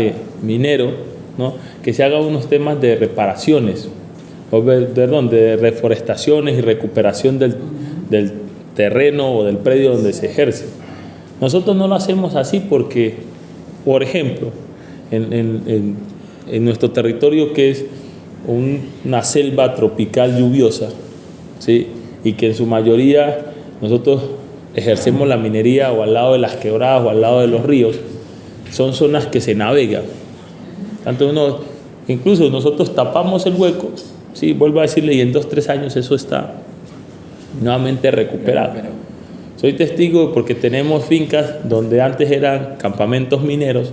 minero, ¿no?, que se hagan unos temas de reparaciones, de reforestaciones y recuperación del terreno o del predio donde se ejerce. Nosotros no lo hacemos así porque, por ejemplo, en nuestro territorio, que es una selva tropical lluviosa, ¿sí?, y que en su mayoría nosotros ejercemos la minería o al lado de las quebradas o al lado de los ríos, son zonas que se navegan. Incluso nosotros tapamos el hueco, sí, vuelvo a decirle, y en 2-3 años eso está nuevamente recuperado. Soy testigo porque tenemos fincas donde antes eran campamentos mineros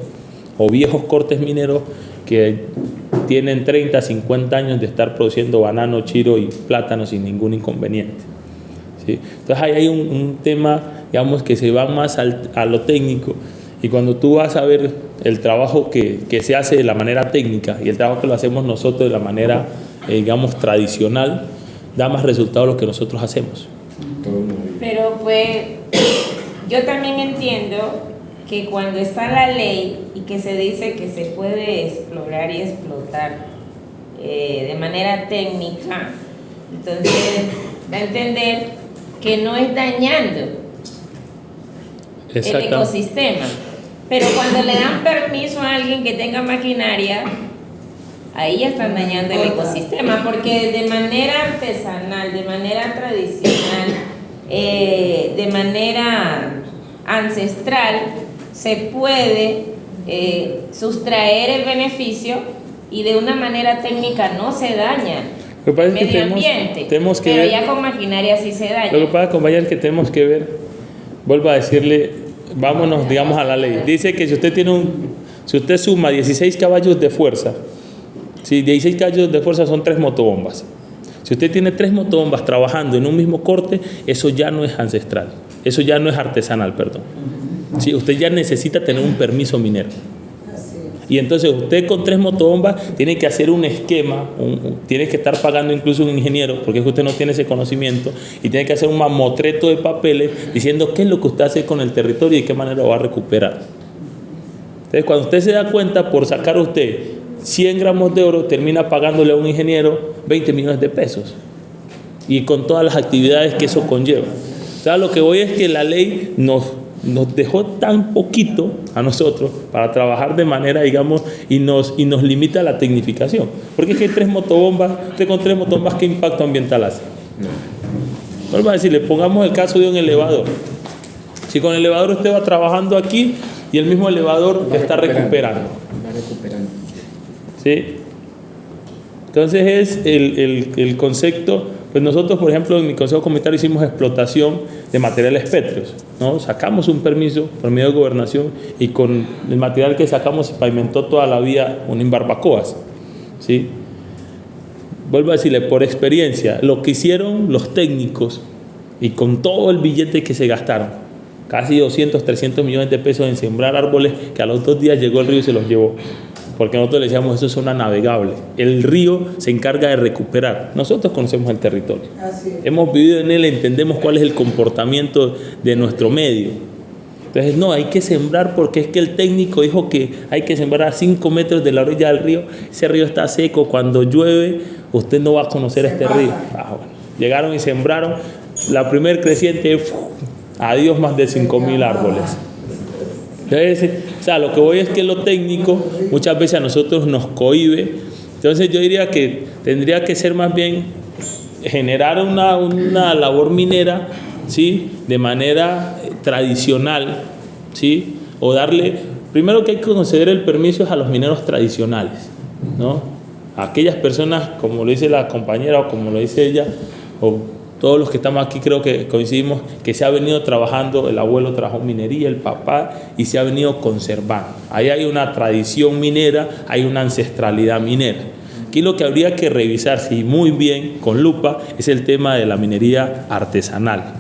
o viejos cortes mineros que tienen 30, 50 años de estar produciendo banano, chiro y plátano sin ningún inconveniente. ¿Sí? Entonces ahí hay un tema, digamos, que se va más a lo técnico, y cuando tú vas a ver el trabajo que se hace de la manera técnica y el trabajo que lo hacemos nosotros de la manera, digamos, tradicional, da más resultados lo que nosotros hacemos. Pero pues yo también entiendo que cuando está la ley y que se dice que se puede explorar y explotar de manera técnica, entonces da a entender que no es dañando el ecosistema. Pero cuando le dan permiso a alguien que tenga maquinaria, ahí ya están dañando el ecosistema, porque de manera artesanal, de manera tradicional, de manera ancestral, se puede sustraer el beneficio y de una manera técnica no se daña el medio ambiente, tenemos que pero ver, ya con maquinaria sí se daña. Lo que pasa, compañero, es que tenemos que ver, vuelvo a decirle, vámonos, digamos, a la ley. Dice que si usted suma 16 caballos de fuerza, ¿sí? 16 caballos de fuerza son 3 motobombas. Si usted tiene 3 motobombas trabajando en un mismo corte, eso ya no es ancestral, eso ya no es artesanal, perdón. ¿Sí? Usted ya necesita tener un permiso minero. Y entonces usted con 3 motobombas tiene que hacer un esquema, tiene que estar pagando incluso un ingeniero, porque es que usted no tiene ese conocimiento, y tiene que hacer un mamotreto de papeles diciendo qué es lo que usted hace con el territorio y de qué manera lo va a recuperar. Entonces, cuando usted se da cuenta, por sacar usted 100 gramos de oro, termina pagándole a un ingeniero 20 millones de pesos, y con todas las actividades que eso conlleva. O sea, lo que voy es que la ley nos dejó tan poquito a nosotros para trabajar de manera, digamos, y nos limita la tecnificación. Porque es que hay 3 motobombas, usted con 3 motobombas, ¿qué impacto ambiental hace? Vuelvo a decirle, pongamos el caso de un elevador. Si con el elevador usted va trabajando aquí y el mismo elevador está recuperando. Va recuperando. ¿Sí? Entonces es el concepto. Pues nosotros, por ejemplo, en mi consejo comunitario hicimos explotación de materiales pétreos, ¿no? Sacamos un permiso por medio de gobernación y con el material que sacamos se pavimentó toda la vía en barbacoas, ¿sí? Vuelvo a decirle, por experiencia, lo que hicieron los técnicos y con todo el billete que se gastaron, casi 200, 300 millones de pesos en sembrar árboles, que a los 2 días llegó el río y se los llevó. Porque nosotros le decíamos, eso es zona navegable. El río se encarga de recuperar. Nosotros conocemos el territorio. Hemos vivido en él, entendemos cuál es el comportamiento de nuestro medio. Entonces, no, hay que sembrar porque es que el técnico dijo que hay que sembrar a 5 metros de la orilla del río. Ese río está seco, cuando llueve, usted no va a conocer este río. Bueno. Llegaron y sembraron. La primer creciente, adiós, más de 5.000 árboles. Entonces, o sea, lo que voy es que lo técnico muchas veces a nosotros nos cohíbe. Entonces yo diría que tendría que ser más bien generar una labor minera, ¿sí? De manera tradicional, ¿sí? O darle, primero que hay que conceder el permiso es a los mineros tradicionales, ¿no? A aquellas personas, como lo dice la compañera o como lo dice ella, o todos los que estamos aquí creo que coincidimos que se ha venido trabajando, el abuelo trabajó minería, el papá, y se ha venido conservando. Ahí hay una tradición minera, hay una ancestralidad minera. Aquí lo que habría que revisar, sí, muy bien, con lupa, es el tema de la minería artesanal.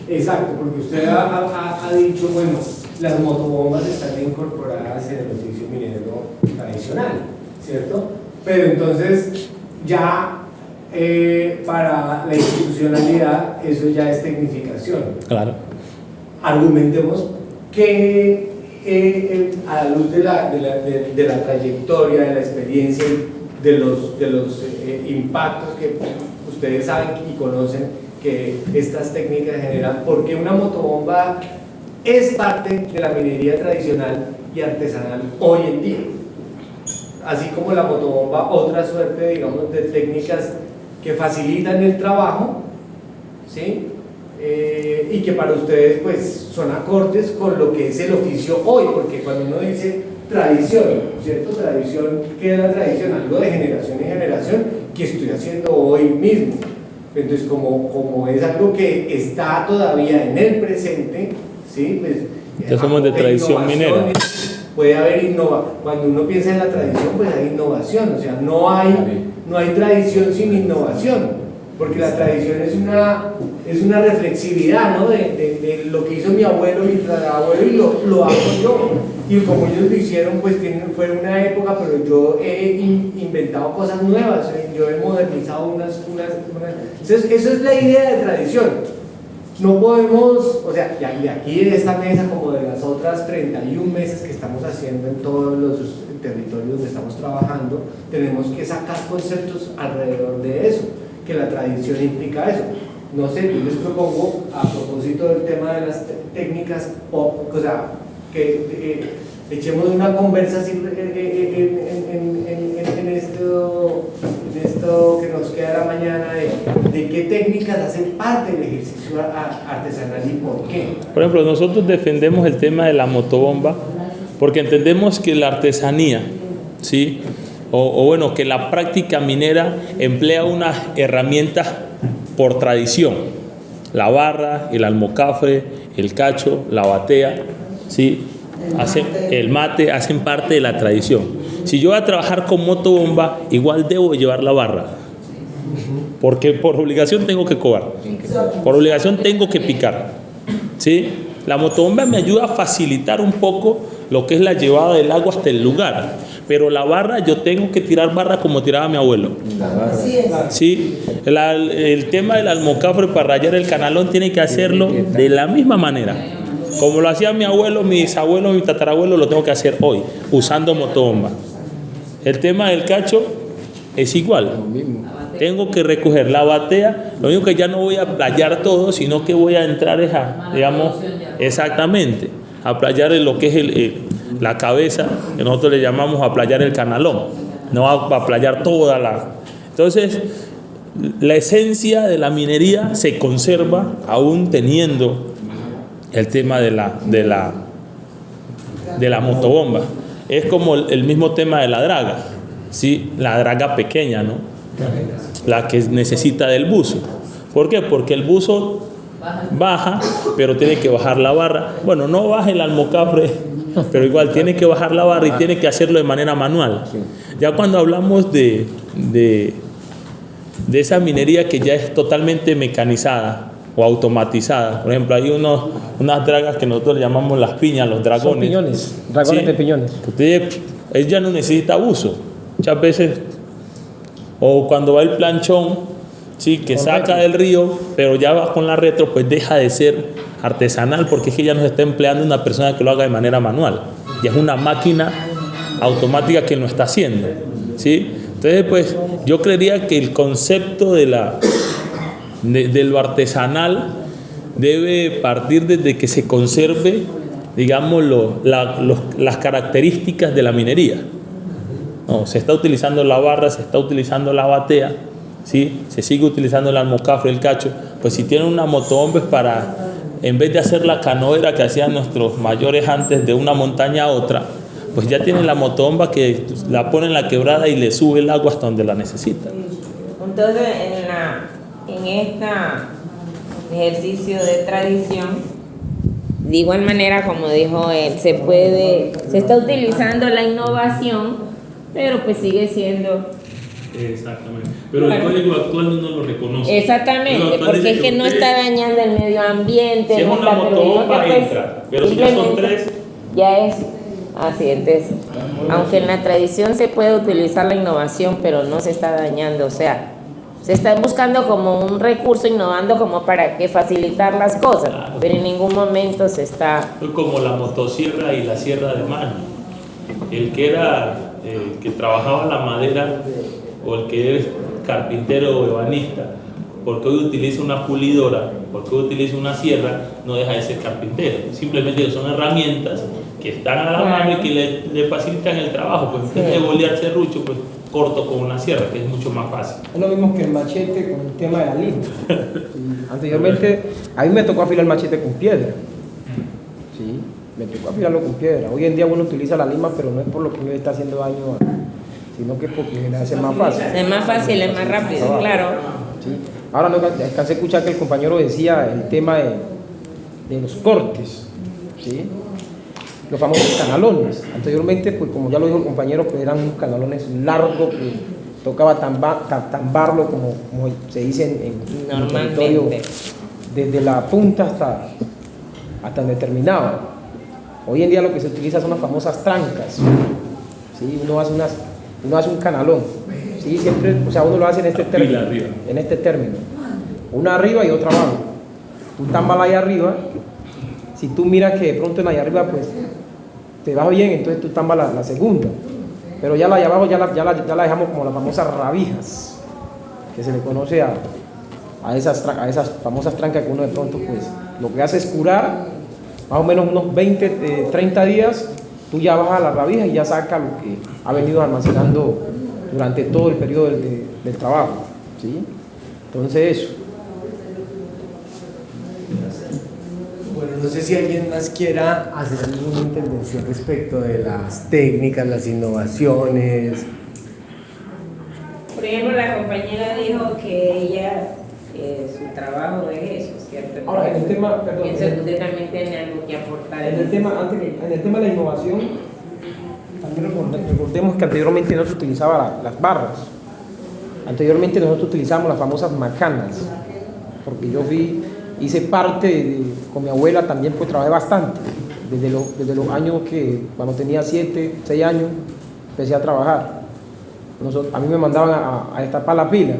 Exacto, porque usted ha dicho, bueno, las motobombas están incorporadas en el oficio minero tradicional, ¿cierto? Pero entonces ya para la institucionalidad eso ya es tecnificación. Claro. Argumentemos que a la luz de la trayectoria, de la experiencia, de los impactos que ustedes saben y conocen que estas técnicas generan, ¿por qué una motobomba es parte de la minería tradicional y artesanal hoy en día? Así como la motobomba, otra suerte, digamos, de técnicas que facilitan el trabajo, ¿sí? Y que para ustedes pues son acordes con lo que es el oficio hoy, porque cuando uno dice tradición, ¿cierto? Tradición, ¿qué es la tradición? Algo de generación en generación que estoy haciendo hoy mismo. Entonces, como es algo que está todavía en el presente, ¿sí? Pues, ya somos de tradición minera. Puede haber innovación. Cuando uno piensa en la tradición, pues hay innovación. O sea, no hay tradición sin innovación. Porque la tradición es una reflexividad, ¿no? de lo que hizo mi abuelo, mi tatarabuelo, y lo hago yo. Y como ellos lo hicieron, pues fue una época, pero yo he inventado cosas nuevas, yo he modernizado unas. Entonces, eso es la idea de tradición. No podemos, o sea, de aquí de esta mesa, como de las otras 31 mesas que estamos haciendo en todos los territorios donde estamos trabajando, tenemos que sacar conceptos alrededor de eso, que la tradición implica eso. No sé, yo les propongo, a propósito del tema de las técnicas, o sea, que echemos una conversa así en esto que nos queda la mañana de qué técnicas hacen parte del ejercicio artesanal y por qué. Por ejemplo, nosotros defendemos el tema de la motobomba porque entendemos que la artesanía, ¿sí? O bueno, que la práctica minera emplea unas herramientas por tradición. La barra, el almocafre, el cacho, la batea, ¿sí? El mate hacen parte de la tradición. Si yo voy a trabajar con motobomba, igual debo llevar la barra. Porque por obligación tengo que cobar. Por obligación tengo que picar, ¿sí? La motobomba me ayuda a facilitar un poco lo que es la llevada del agua hasta el lugar. Pero la barra, yo tengo que tirar barra como tiraba mi abuelo. ¿Sí? El tema del almocafre para rayar el canalón tiene que hacerlo de la misma manera. Como lo hacía mi abuelo, mis abuelos, mi tatarabuelo, lo tengo que hacer hoy, usando motobomba. El tema del cacho es igual. Tengo que recoger la batea, lo único que ya no voy a playar todo, sino que voy a entrar digamos, exactamente, a playar lo que es la cabeza, que nosotros le llamamos a playar el canalón, no a playar toda la... Entonces, la esencia de la minería se conserva aún teniendo el tema de la motobomba. Es como el mismo tema de la draga, ¿sí? La draga pequeña, ¿no? La que necesita del buzo. ¿Por qué? Porque el buzo baja, pero tiene que bajar la barra. Bueno, no baja el almocafre, pero igual tiene que bajar la barra y tiene que hacerlo de manera manual. Ya cuando hablamos de esa minería que ya es totalmente mecanizada o automatizada, por ejemplo, hay unas dragas que nosotros le llamamos las piñas, los dragones. Son piñones, dragones, ¿sí? De piñones. Él ya no necesita buzo. Muchas veces, o cuando va el planchón, sí, que saca del río, pero ya va con la retro, pues deja de ser artesanal, porque es que ya no se está empleando una persona que lo haga de manera manual. Ya es una máquina automática que lo está haciendo, ¿sí? Entonces, pues, yo creería que el concepto de lo artesanal debe partir desde que se conserve, digamos, las características de la minería. No, se está utilizando la barra, se está utilizando la batea, ¿sí? Se sigue utilizando el almocafre, el cacho. Pues si tienen una motobomba es para, en vez de hacer la canoera que hacían nuestros mayores antes de una montaña a otra, pues ya tienen la motobomba que la pone en la quebrada y le sube el agua hasta donde la necesita. Entonces, en este ejercicio de tradición, de igual manera, como dijo él, se está utilizando la innovación, pero pues sigue siendo... Exactamente. Pero el código actual no lo reconoce. Exactamente, porque es que no está dañando el medio ambiente. Si es no una está, motobomba entra, pero si ya son tres... Ya es así, entonces, aunque en la tradición se puede utilizar la innovación, pero no se está dañando, o sea, se está buscando como un recurso innovando como para que facilitar las cosas, claro. Pero en ningún momento se está... Como la motosierra y la sierra de mano. El que trabajaba la madera o el que es carpintero o ebanista, porque hoy utiliza una pulidora, porque hoy utiliza una sierra, no deja de ser carpintero. Simplemente son herramientas que están a la mano y que le facilitan el trabajo. Pues en vez de bolear serrucho, pues corto con una sierra, que es mucho más fácil. Es lo mismo que el machete con el tema de la lima. Sí. Anteriormente, a mí me tocó afilar el machete con piedra. Sí, me tocó afilarlo con piedra. Hoy en día uno utiliza la lima, pero no es por lo que le está haciendo daño, sino que es porque le hace más fácil. Es más fácil, es más rápido, claro. Sí. Ahora no alcancé a escuchar que el compañero decía el tema de los cortes, ¿sí? Los famosos canalones. Anteriormente, pues como ya lo dijo el compañero, pues eran unos canalones largos que tocaba tambarlo, como se dice en el territorio, desde la punta hasta donde terminaba. Hoy en día lo que se utiliza son las famosas trancas, ¿sí? Uno hace un canalón, ¿sí? Siempre, o sea, uno lo hace en este término, una arriba y otra abajo. Tú tambas ahí arriba, si tú miras que de pronto en allá arriba pues te va bien, entonces tú tambas la segunda, pero ya la de abajo ya la dejamos como las famosas rabijas, que se le conoce a esas famosas trancas que uno de pronto pues lo que hace es curar más o menos unos 20, 30 días, tú ya bajas la rabija y ya sacas lo que ha venido almacenando durante todo el periodo del trabajo, ¿sí? Entonces eso. Bueno, no sé si alguien más quiera hacer alguna intervención respecto de las técnicas, las innovaciones. Por ejemplo, la compañera dijo que ella, su trabajo es eso, ¿cierto? Ahora, en el tema, perdón, Pienso que usted también tiene algo que aportar. en el tema de la innovación, también recordemos que anteriormente no se utilizaba las barras. Anteriormente nosotros utilizábamos las famosas macanas, porque yo hice parte, con mi abuela también pues trabajé bastante, desde los años que cuando tenía 7, 6 años, empecé a trabajar. A mí me mandaban a destapar la pila.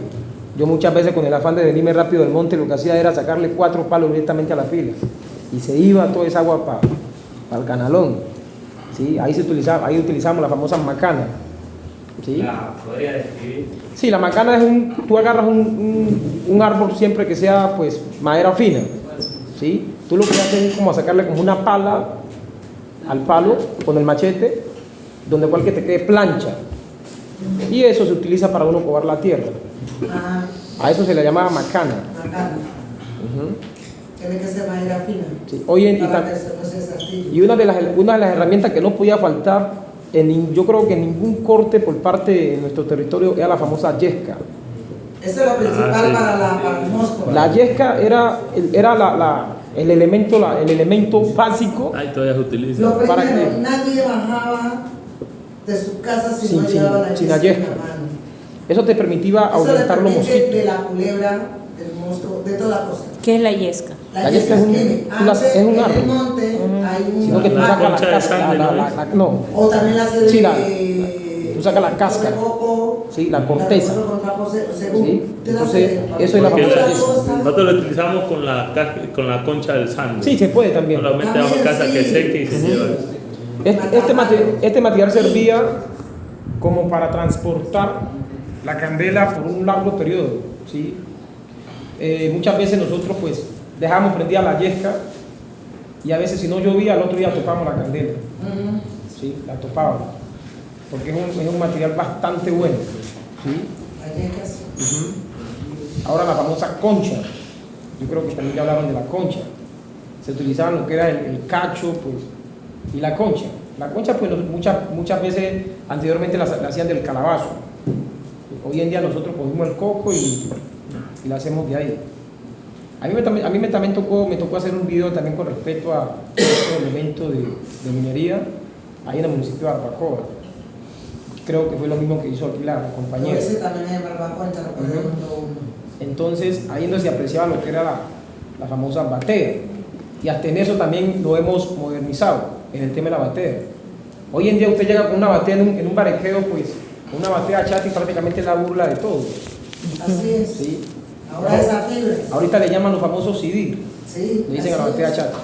Yo muchas veces con el afán de venirme rápido del monte, lo que hacía era sacarle 4 palos directamente a la pila y se iba toda esa agua para el canalón, ¿sí? Ahí utilizamos las famosas macanas, ¿sí? ¿La podría describir? Sí, la macana tú agarras un árbol siempre que sea pues madera fina, ¿sí? Tú lo que haces es como sacarle como una pala al palo con el machete, donde cualquier te quede plancha, y eso se utiliza para uno cobar la tierra. A eso se le llamaba macana. Tiene que ser madera fina. Sí. Y una de las herramientas que no podía faltar, yo creo que en ningún corte por parte de nuestro territorio, era la famosa yesca. Eso es lo principal para el mosco. La yesca era el elemento básico. Ahí todavía se utiliza. Lo primero, nadie bajaba de su casa si no llevaba la yesca en la mano. Eso te permitía ahuyentar los mosquitos. De la culebra, del monstruo, de toda cosa. ¿Qué es la yesca? La yesca es un árbol. En el monte hay un sino que tú sacas la cáscara. No. O también la hace tú sacas la cáscara. Sí, la corteza. Sí. Entonces, eso es la famosa yesca. Nosotros lo utilizamos con la concha del sándwich. Sí, se puede también. Solamente vamos a casa que seque y se lleva. Este material servía como para transportar la candela por un largo periodo, ¿sí? Muchas veces nosotros pues dejamos prendida la yesca y a veces si no llovía al otro día topamos la candela, ¿sí? La topábamos, porque es un material bastante bueno, ¿sí? La yesca sí. Ahora la famosa concha, yo creo que también ya hablaron de la concha. Se utilizaban lo que era el cacho pues, y la concha. La concha pues muchas veces anteriormente la hacían del calabazo. Hoy en día nosotros cogimos el coco y la hacemos de ahí. A mí también me tocó hacer un video también con respecto a este elemento de minería ahí en el municipio de Barbacoa. Creo que fue lo mismo que hizo aquí la compañera. Ese también es Barbacoa, Entonces ahí donde se apreciaba lo que era la famosa batea. Y hasta en eso también lo hemos modernizado, en el tema de la batea. Hoy en día usted llega con una batea en un barequeo, pues una batea chata y prácticamente es la burla de todo. Así es. ¿Sí? Ahora esa fibra. Ahorita le llaman los famosos CD. Sí. Le dicen a la batea chata.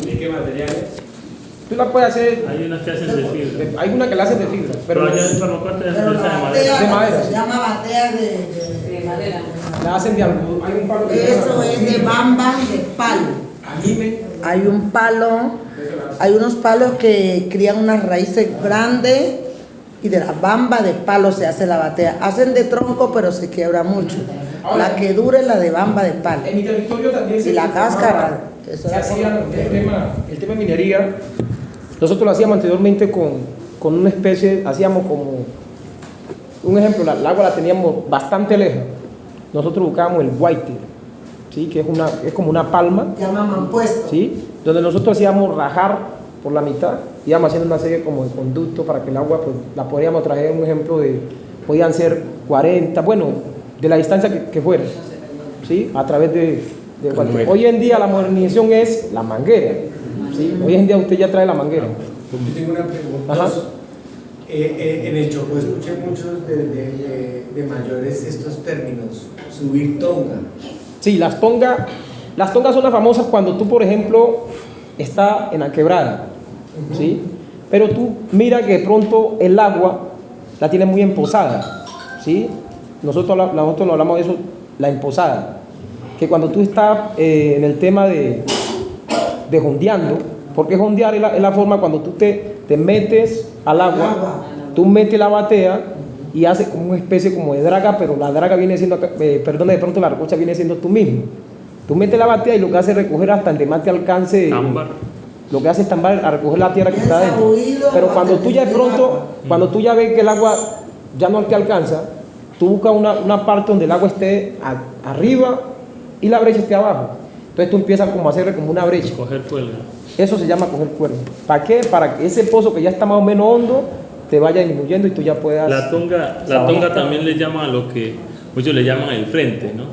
¿Y qué materiales? Tú la puedes hacer. Hay unas que hacen de fibra. Hay una que la hacen de fibra. Pero allá en Barbacoa se Pero la utiliza de madera. batea se llama batea de madera. La hacen de algodón. Hay un palo que Eso es de bamba de palo. Hay un palo, hay unos palos que crían unas raíces grandes y de la bamba de palo se hace la batea. Hacen de tronco, pero se quiebra mucho. La que dura es la de bamba de palo. En mi territorio también Y la cáscara. Se hacía el tema de minería. Nosotros lo hacíamos anteriormente con una especie, hacíamos como, un ejemplo, el agua la teníamos bastante lejos. Nosotros buscábamos el white, ¿sí? Que es como una palma, Llamaban puesto. ¿sí? Donde nosotros hacíamos rajar por la mitad, íbamos haciendo una serie como de conductos para que el agua pues, la podríamos traer, un ejemplo de, podían ser 40, bueno, de la distancia que fuera, ¿sí? A través de cualquier. Hoy en día la modernización es la manguera, ¿sí? Hoy en día usted ya trae la manguera. Yo tengo una pregunta. Ajá. En el Chocó escuché muchos de mayores estos términos, subir tonga. Sí, las tongas son las famosas cuando tú, por ejemplo, estás en la quebrada, ¿sí? Pero tú mira que de pronto el agua la tiene muy emposada, ¿sí? Nosotros no hablamos de eso, la emposada, que cuando tú estás en el tema de jondeando, porque jondear es la forma cuando tú te metes al agua, tú metes la batea y haces como una especie como de draga, pero la draga viene siendo, de pronto la recocha viene siendo tú mismo. Tú metes la batea y lo que hace es recoger hasta donde más te alcance, lo que hace es tambar a recoger la tierra que está dentro. Pero cuando tú ya de pronto, cuando tú ya ves que el agua ya no te alcanza, tú buscas una parte donde el agua esté arriba y la brecha esté abajo. Entonces tú empiezas como a hacer como una brecha. Coger cuelga. Eso se llama coger cuerda. ¿Para qué? Para que ese pozo que ya está más o menos hondo te vaya disminuyendo y tú ya puedas... La tonga también le llaman a lo que muchos le llaman el frente, ¿no?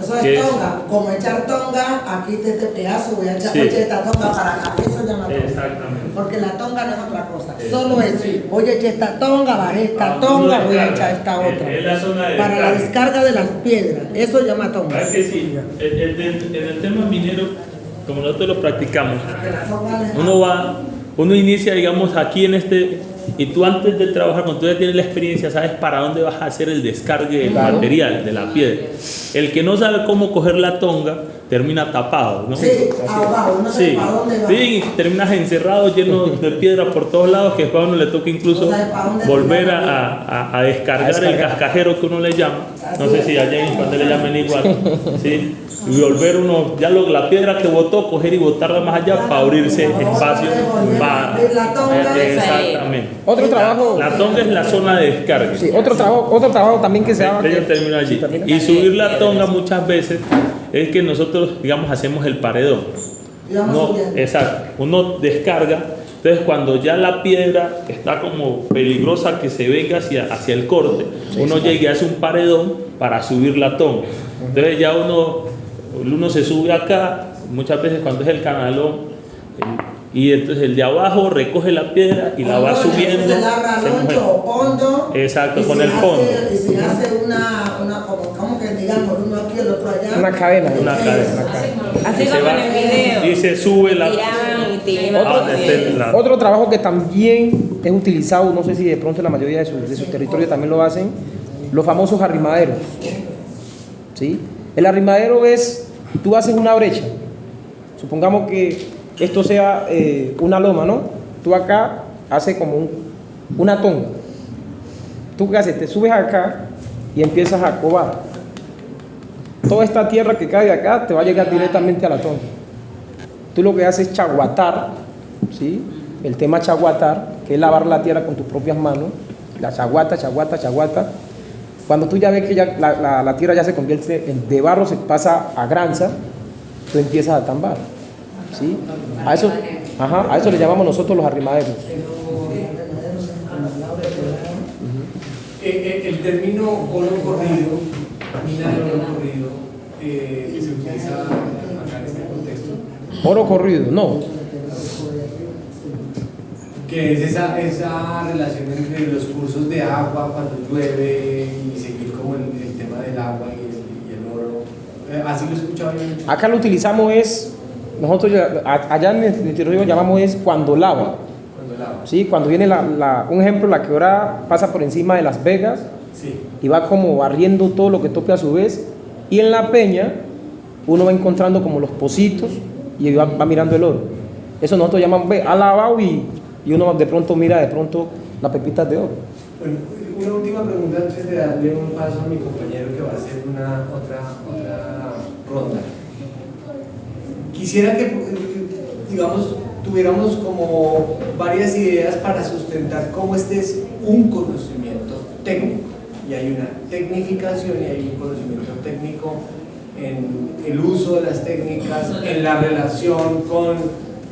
Eso es tonga. Como echar tonga, aquí de este pedazo voy a echar esta tonga para acá. Eso llama tonga. Exactamente. Porque la tonga no es otra cosa. Solo es, voy a echar esta tonga, bajé esta tonga, voy a echar esta otra. Es la zona de para la descarga de las piedras. Eso llama tonga. ¿Verdad que sí? En el tema minero, como nosotros lo practicamos, uno inicia, digamos, aquí en este, y tú antes de trabajar, cuando tú ya tienes la experiencia, sabes para dónde vas a hacer el descargue del material, de la piedra. El que no sabe cómo coger la tonga, termina tapado, ¿no? Sí, abajo, no sé para dónde va. Sí, terminas encerrado, lleno de piedra por todos lados, que después a uno le toca incluso volver a descargar el cascajero que uno le llama. No sé si allá en Juan le llaman igual, ¿sí? Y volver uno, ya la piedra que botó, coger y botarla más allá para abrirse espacio. Exactamente. Otro trabajo. La tonga es la zona de descarga. Sí, otro trabajo también que se llama. Yo termino allí. Y subir la tonga muchas veces es que nosotros, digamos, hacemos el paredón. Exacto. Uno descarga. Entonces, cuando ya la piedra está como peligrosa que se venga hacia el corte, uno llega y hace un paredón para subir la tonga. Entonces, ya uno se sube acá, muchas veces cuando es el canalón, y entonces el de abajo recoge la piedra y la va subiendo. Exacto, con el fondo. Y se hace como que digamos, uno aquí, el otro allá. Una cadena. Así como en el video. Y se sube la... Otro trabajo que también es utilizado, no sé si de pronto la mayoría de su territorio también lo hacen, los famosos arrimaderos. ¿Sí? El arrimadero es, tú haces una brecha, supongamos que esto sea una loma, ¿no? Tú acá haces como una tonga. ¿Tú qué haces? Te subes acá y empiezas a cobar. Toda esta tierra que cae de acá te va a llegar directamente a la tonga. Tú lo que haces es chaguatar, ¿sí? El tema chaguatar, que es lavar la tierra con tus propias manos. La chaguata. Cuando tú ya ves que ya la tierra ya se convierte de barro, se pasa a granza, tú empiezas a tambar, ¿sí? A eso le llamamos nosotros los arrimaderos. El término oro corrido, mina de oro corrido, se utiliza acá en este contexto. Oro corrido, no. Que es esa relación entre los cursos de agua cuando llueve y seguir como el tema del agua y el oro. Así lo he escuchado yo. Acá lo utilizamos nosotros allá en el territorio llamamos cuando lava. ¿Sí? Cuando viene un ejemplo, la quebrada pasa por encima de Las Vegas, sí, y va como barriendo todo lo que tope a su vez, y en la peña uno va encontrando como los pocitos y va mirando el oro. Eso nosotros llamamos, ha lavado y y uno de pronto mira las pepitas de oro. Bueno, una última pregunta antes de darle un paso a mi compañero que va a hacer otra ronda. Quisiera que, digamos, tuviéramos como varias ideas para sustentar cómo este es un conocimiento técnico, y hay una tecnificación y hay un conocimiento técnico en el uso de las técnicas, en la relación con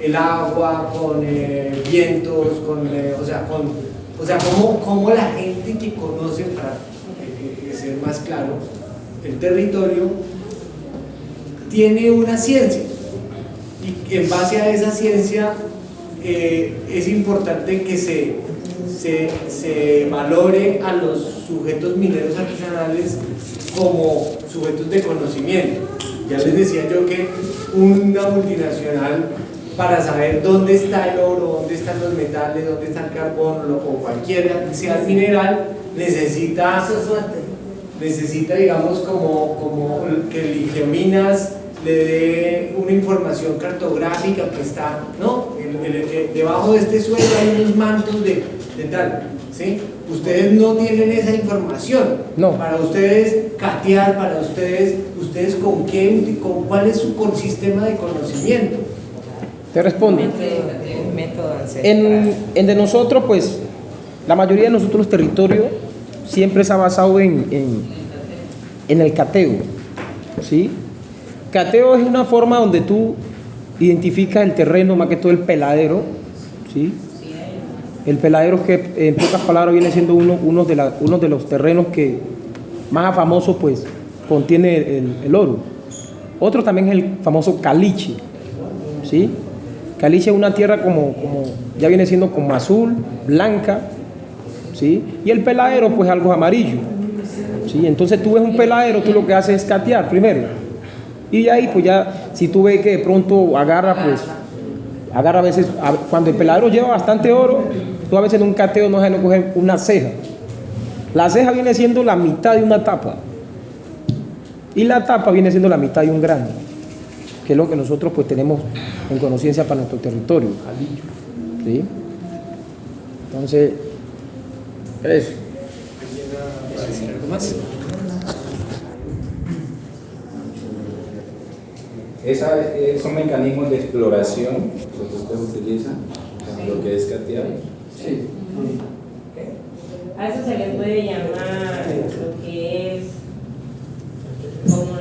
el agua, con vientos, cómo la gente que conoce, para ser más claro, el territorio, tiene una ciencia, y en base a esa ciencia es importante que se valore a los sujetos mineros artesanales como sujetos de conocimiento. Ya les decía yo que una multinacional, para saber dónde está el oro, dónde están los metales, dónde está el carbón o cualquier sea mineral, necesita, digamos, como que el Geominas le dé una información cartográfica que está, ¿no? Debajo de este suelo hay unos mantos de tal, ¿sí? Ustedes no tienen esa información. No. Para ustedes catear, para ustedes con cuál es su sistema de conocimiento. Te respondo. Método ancestral. En de nosotros, pues, la mayoría de nosotros territorio siempre se ha basado en el cateo, ¿sí? Cateo es una forma donde tú identificas el terreno, más que todo el peladero, ¿sí? El peladero, que en pocas palabras viene siendo uno de los terrenos que más famoso, pues, contiene el oro. Otro también es el famoso caliche, ¿sí? Caliche es una tierra como ya viene siendo como azul, blanca, ¿sí? Y el peladero, pues, algo amarillo, ¿sí? Entonces tú ves un peladero, tú lo que haces es catear primero, y de ahí, pues, ya, si tú ves que de pronto agarra a veces, cuando el peladero lleva bastante oro, tú a veces en un cateo no sabes no coger una ceja. La ceja viene siendo la mitad de una tapa, y la tapa viene siendo la mitad de un grano, que es lo que nosotros, pues, tenemos en conciencia para nuestro territorio, ¿sí? Entonces, eso. ¿Algo más? Son mecanismos de exploración que ustedes utilizan, lo que es catear. Sí. A eso se le puede llamar lo que es como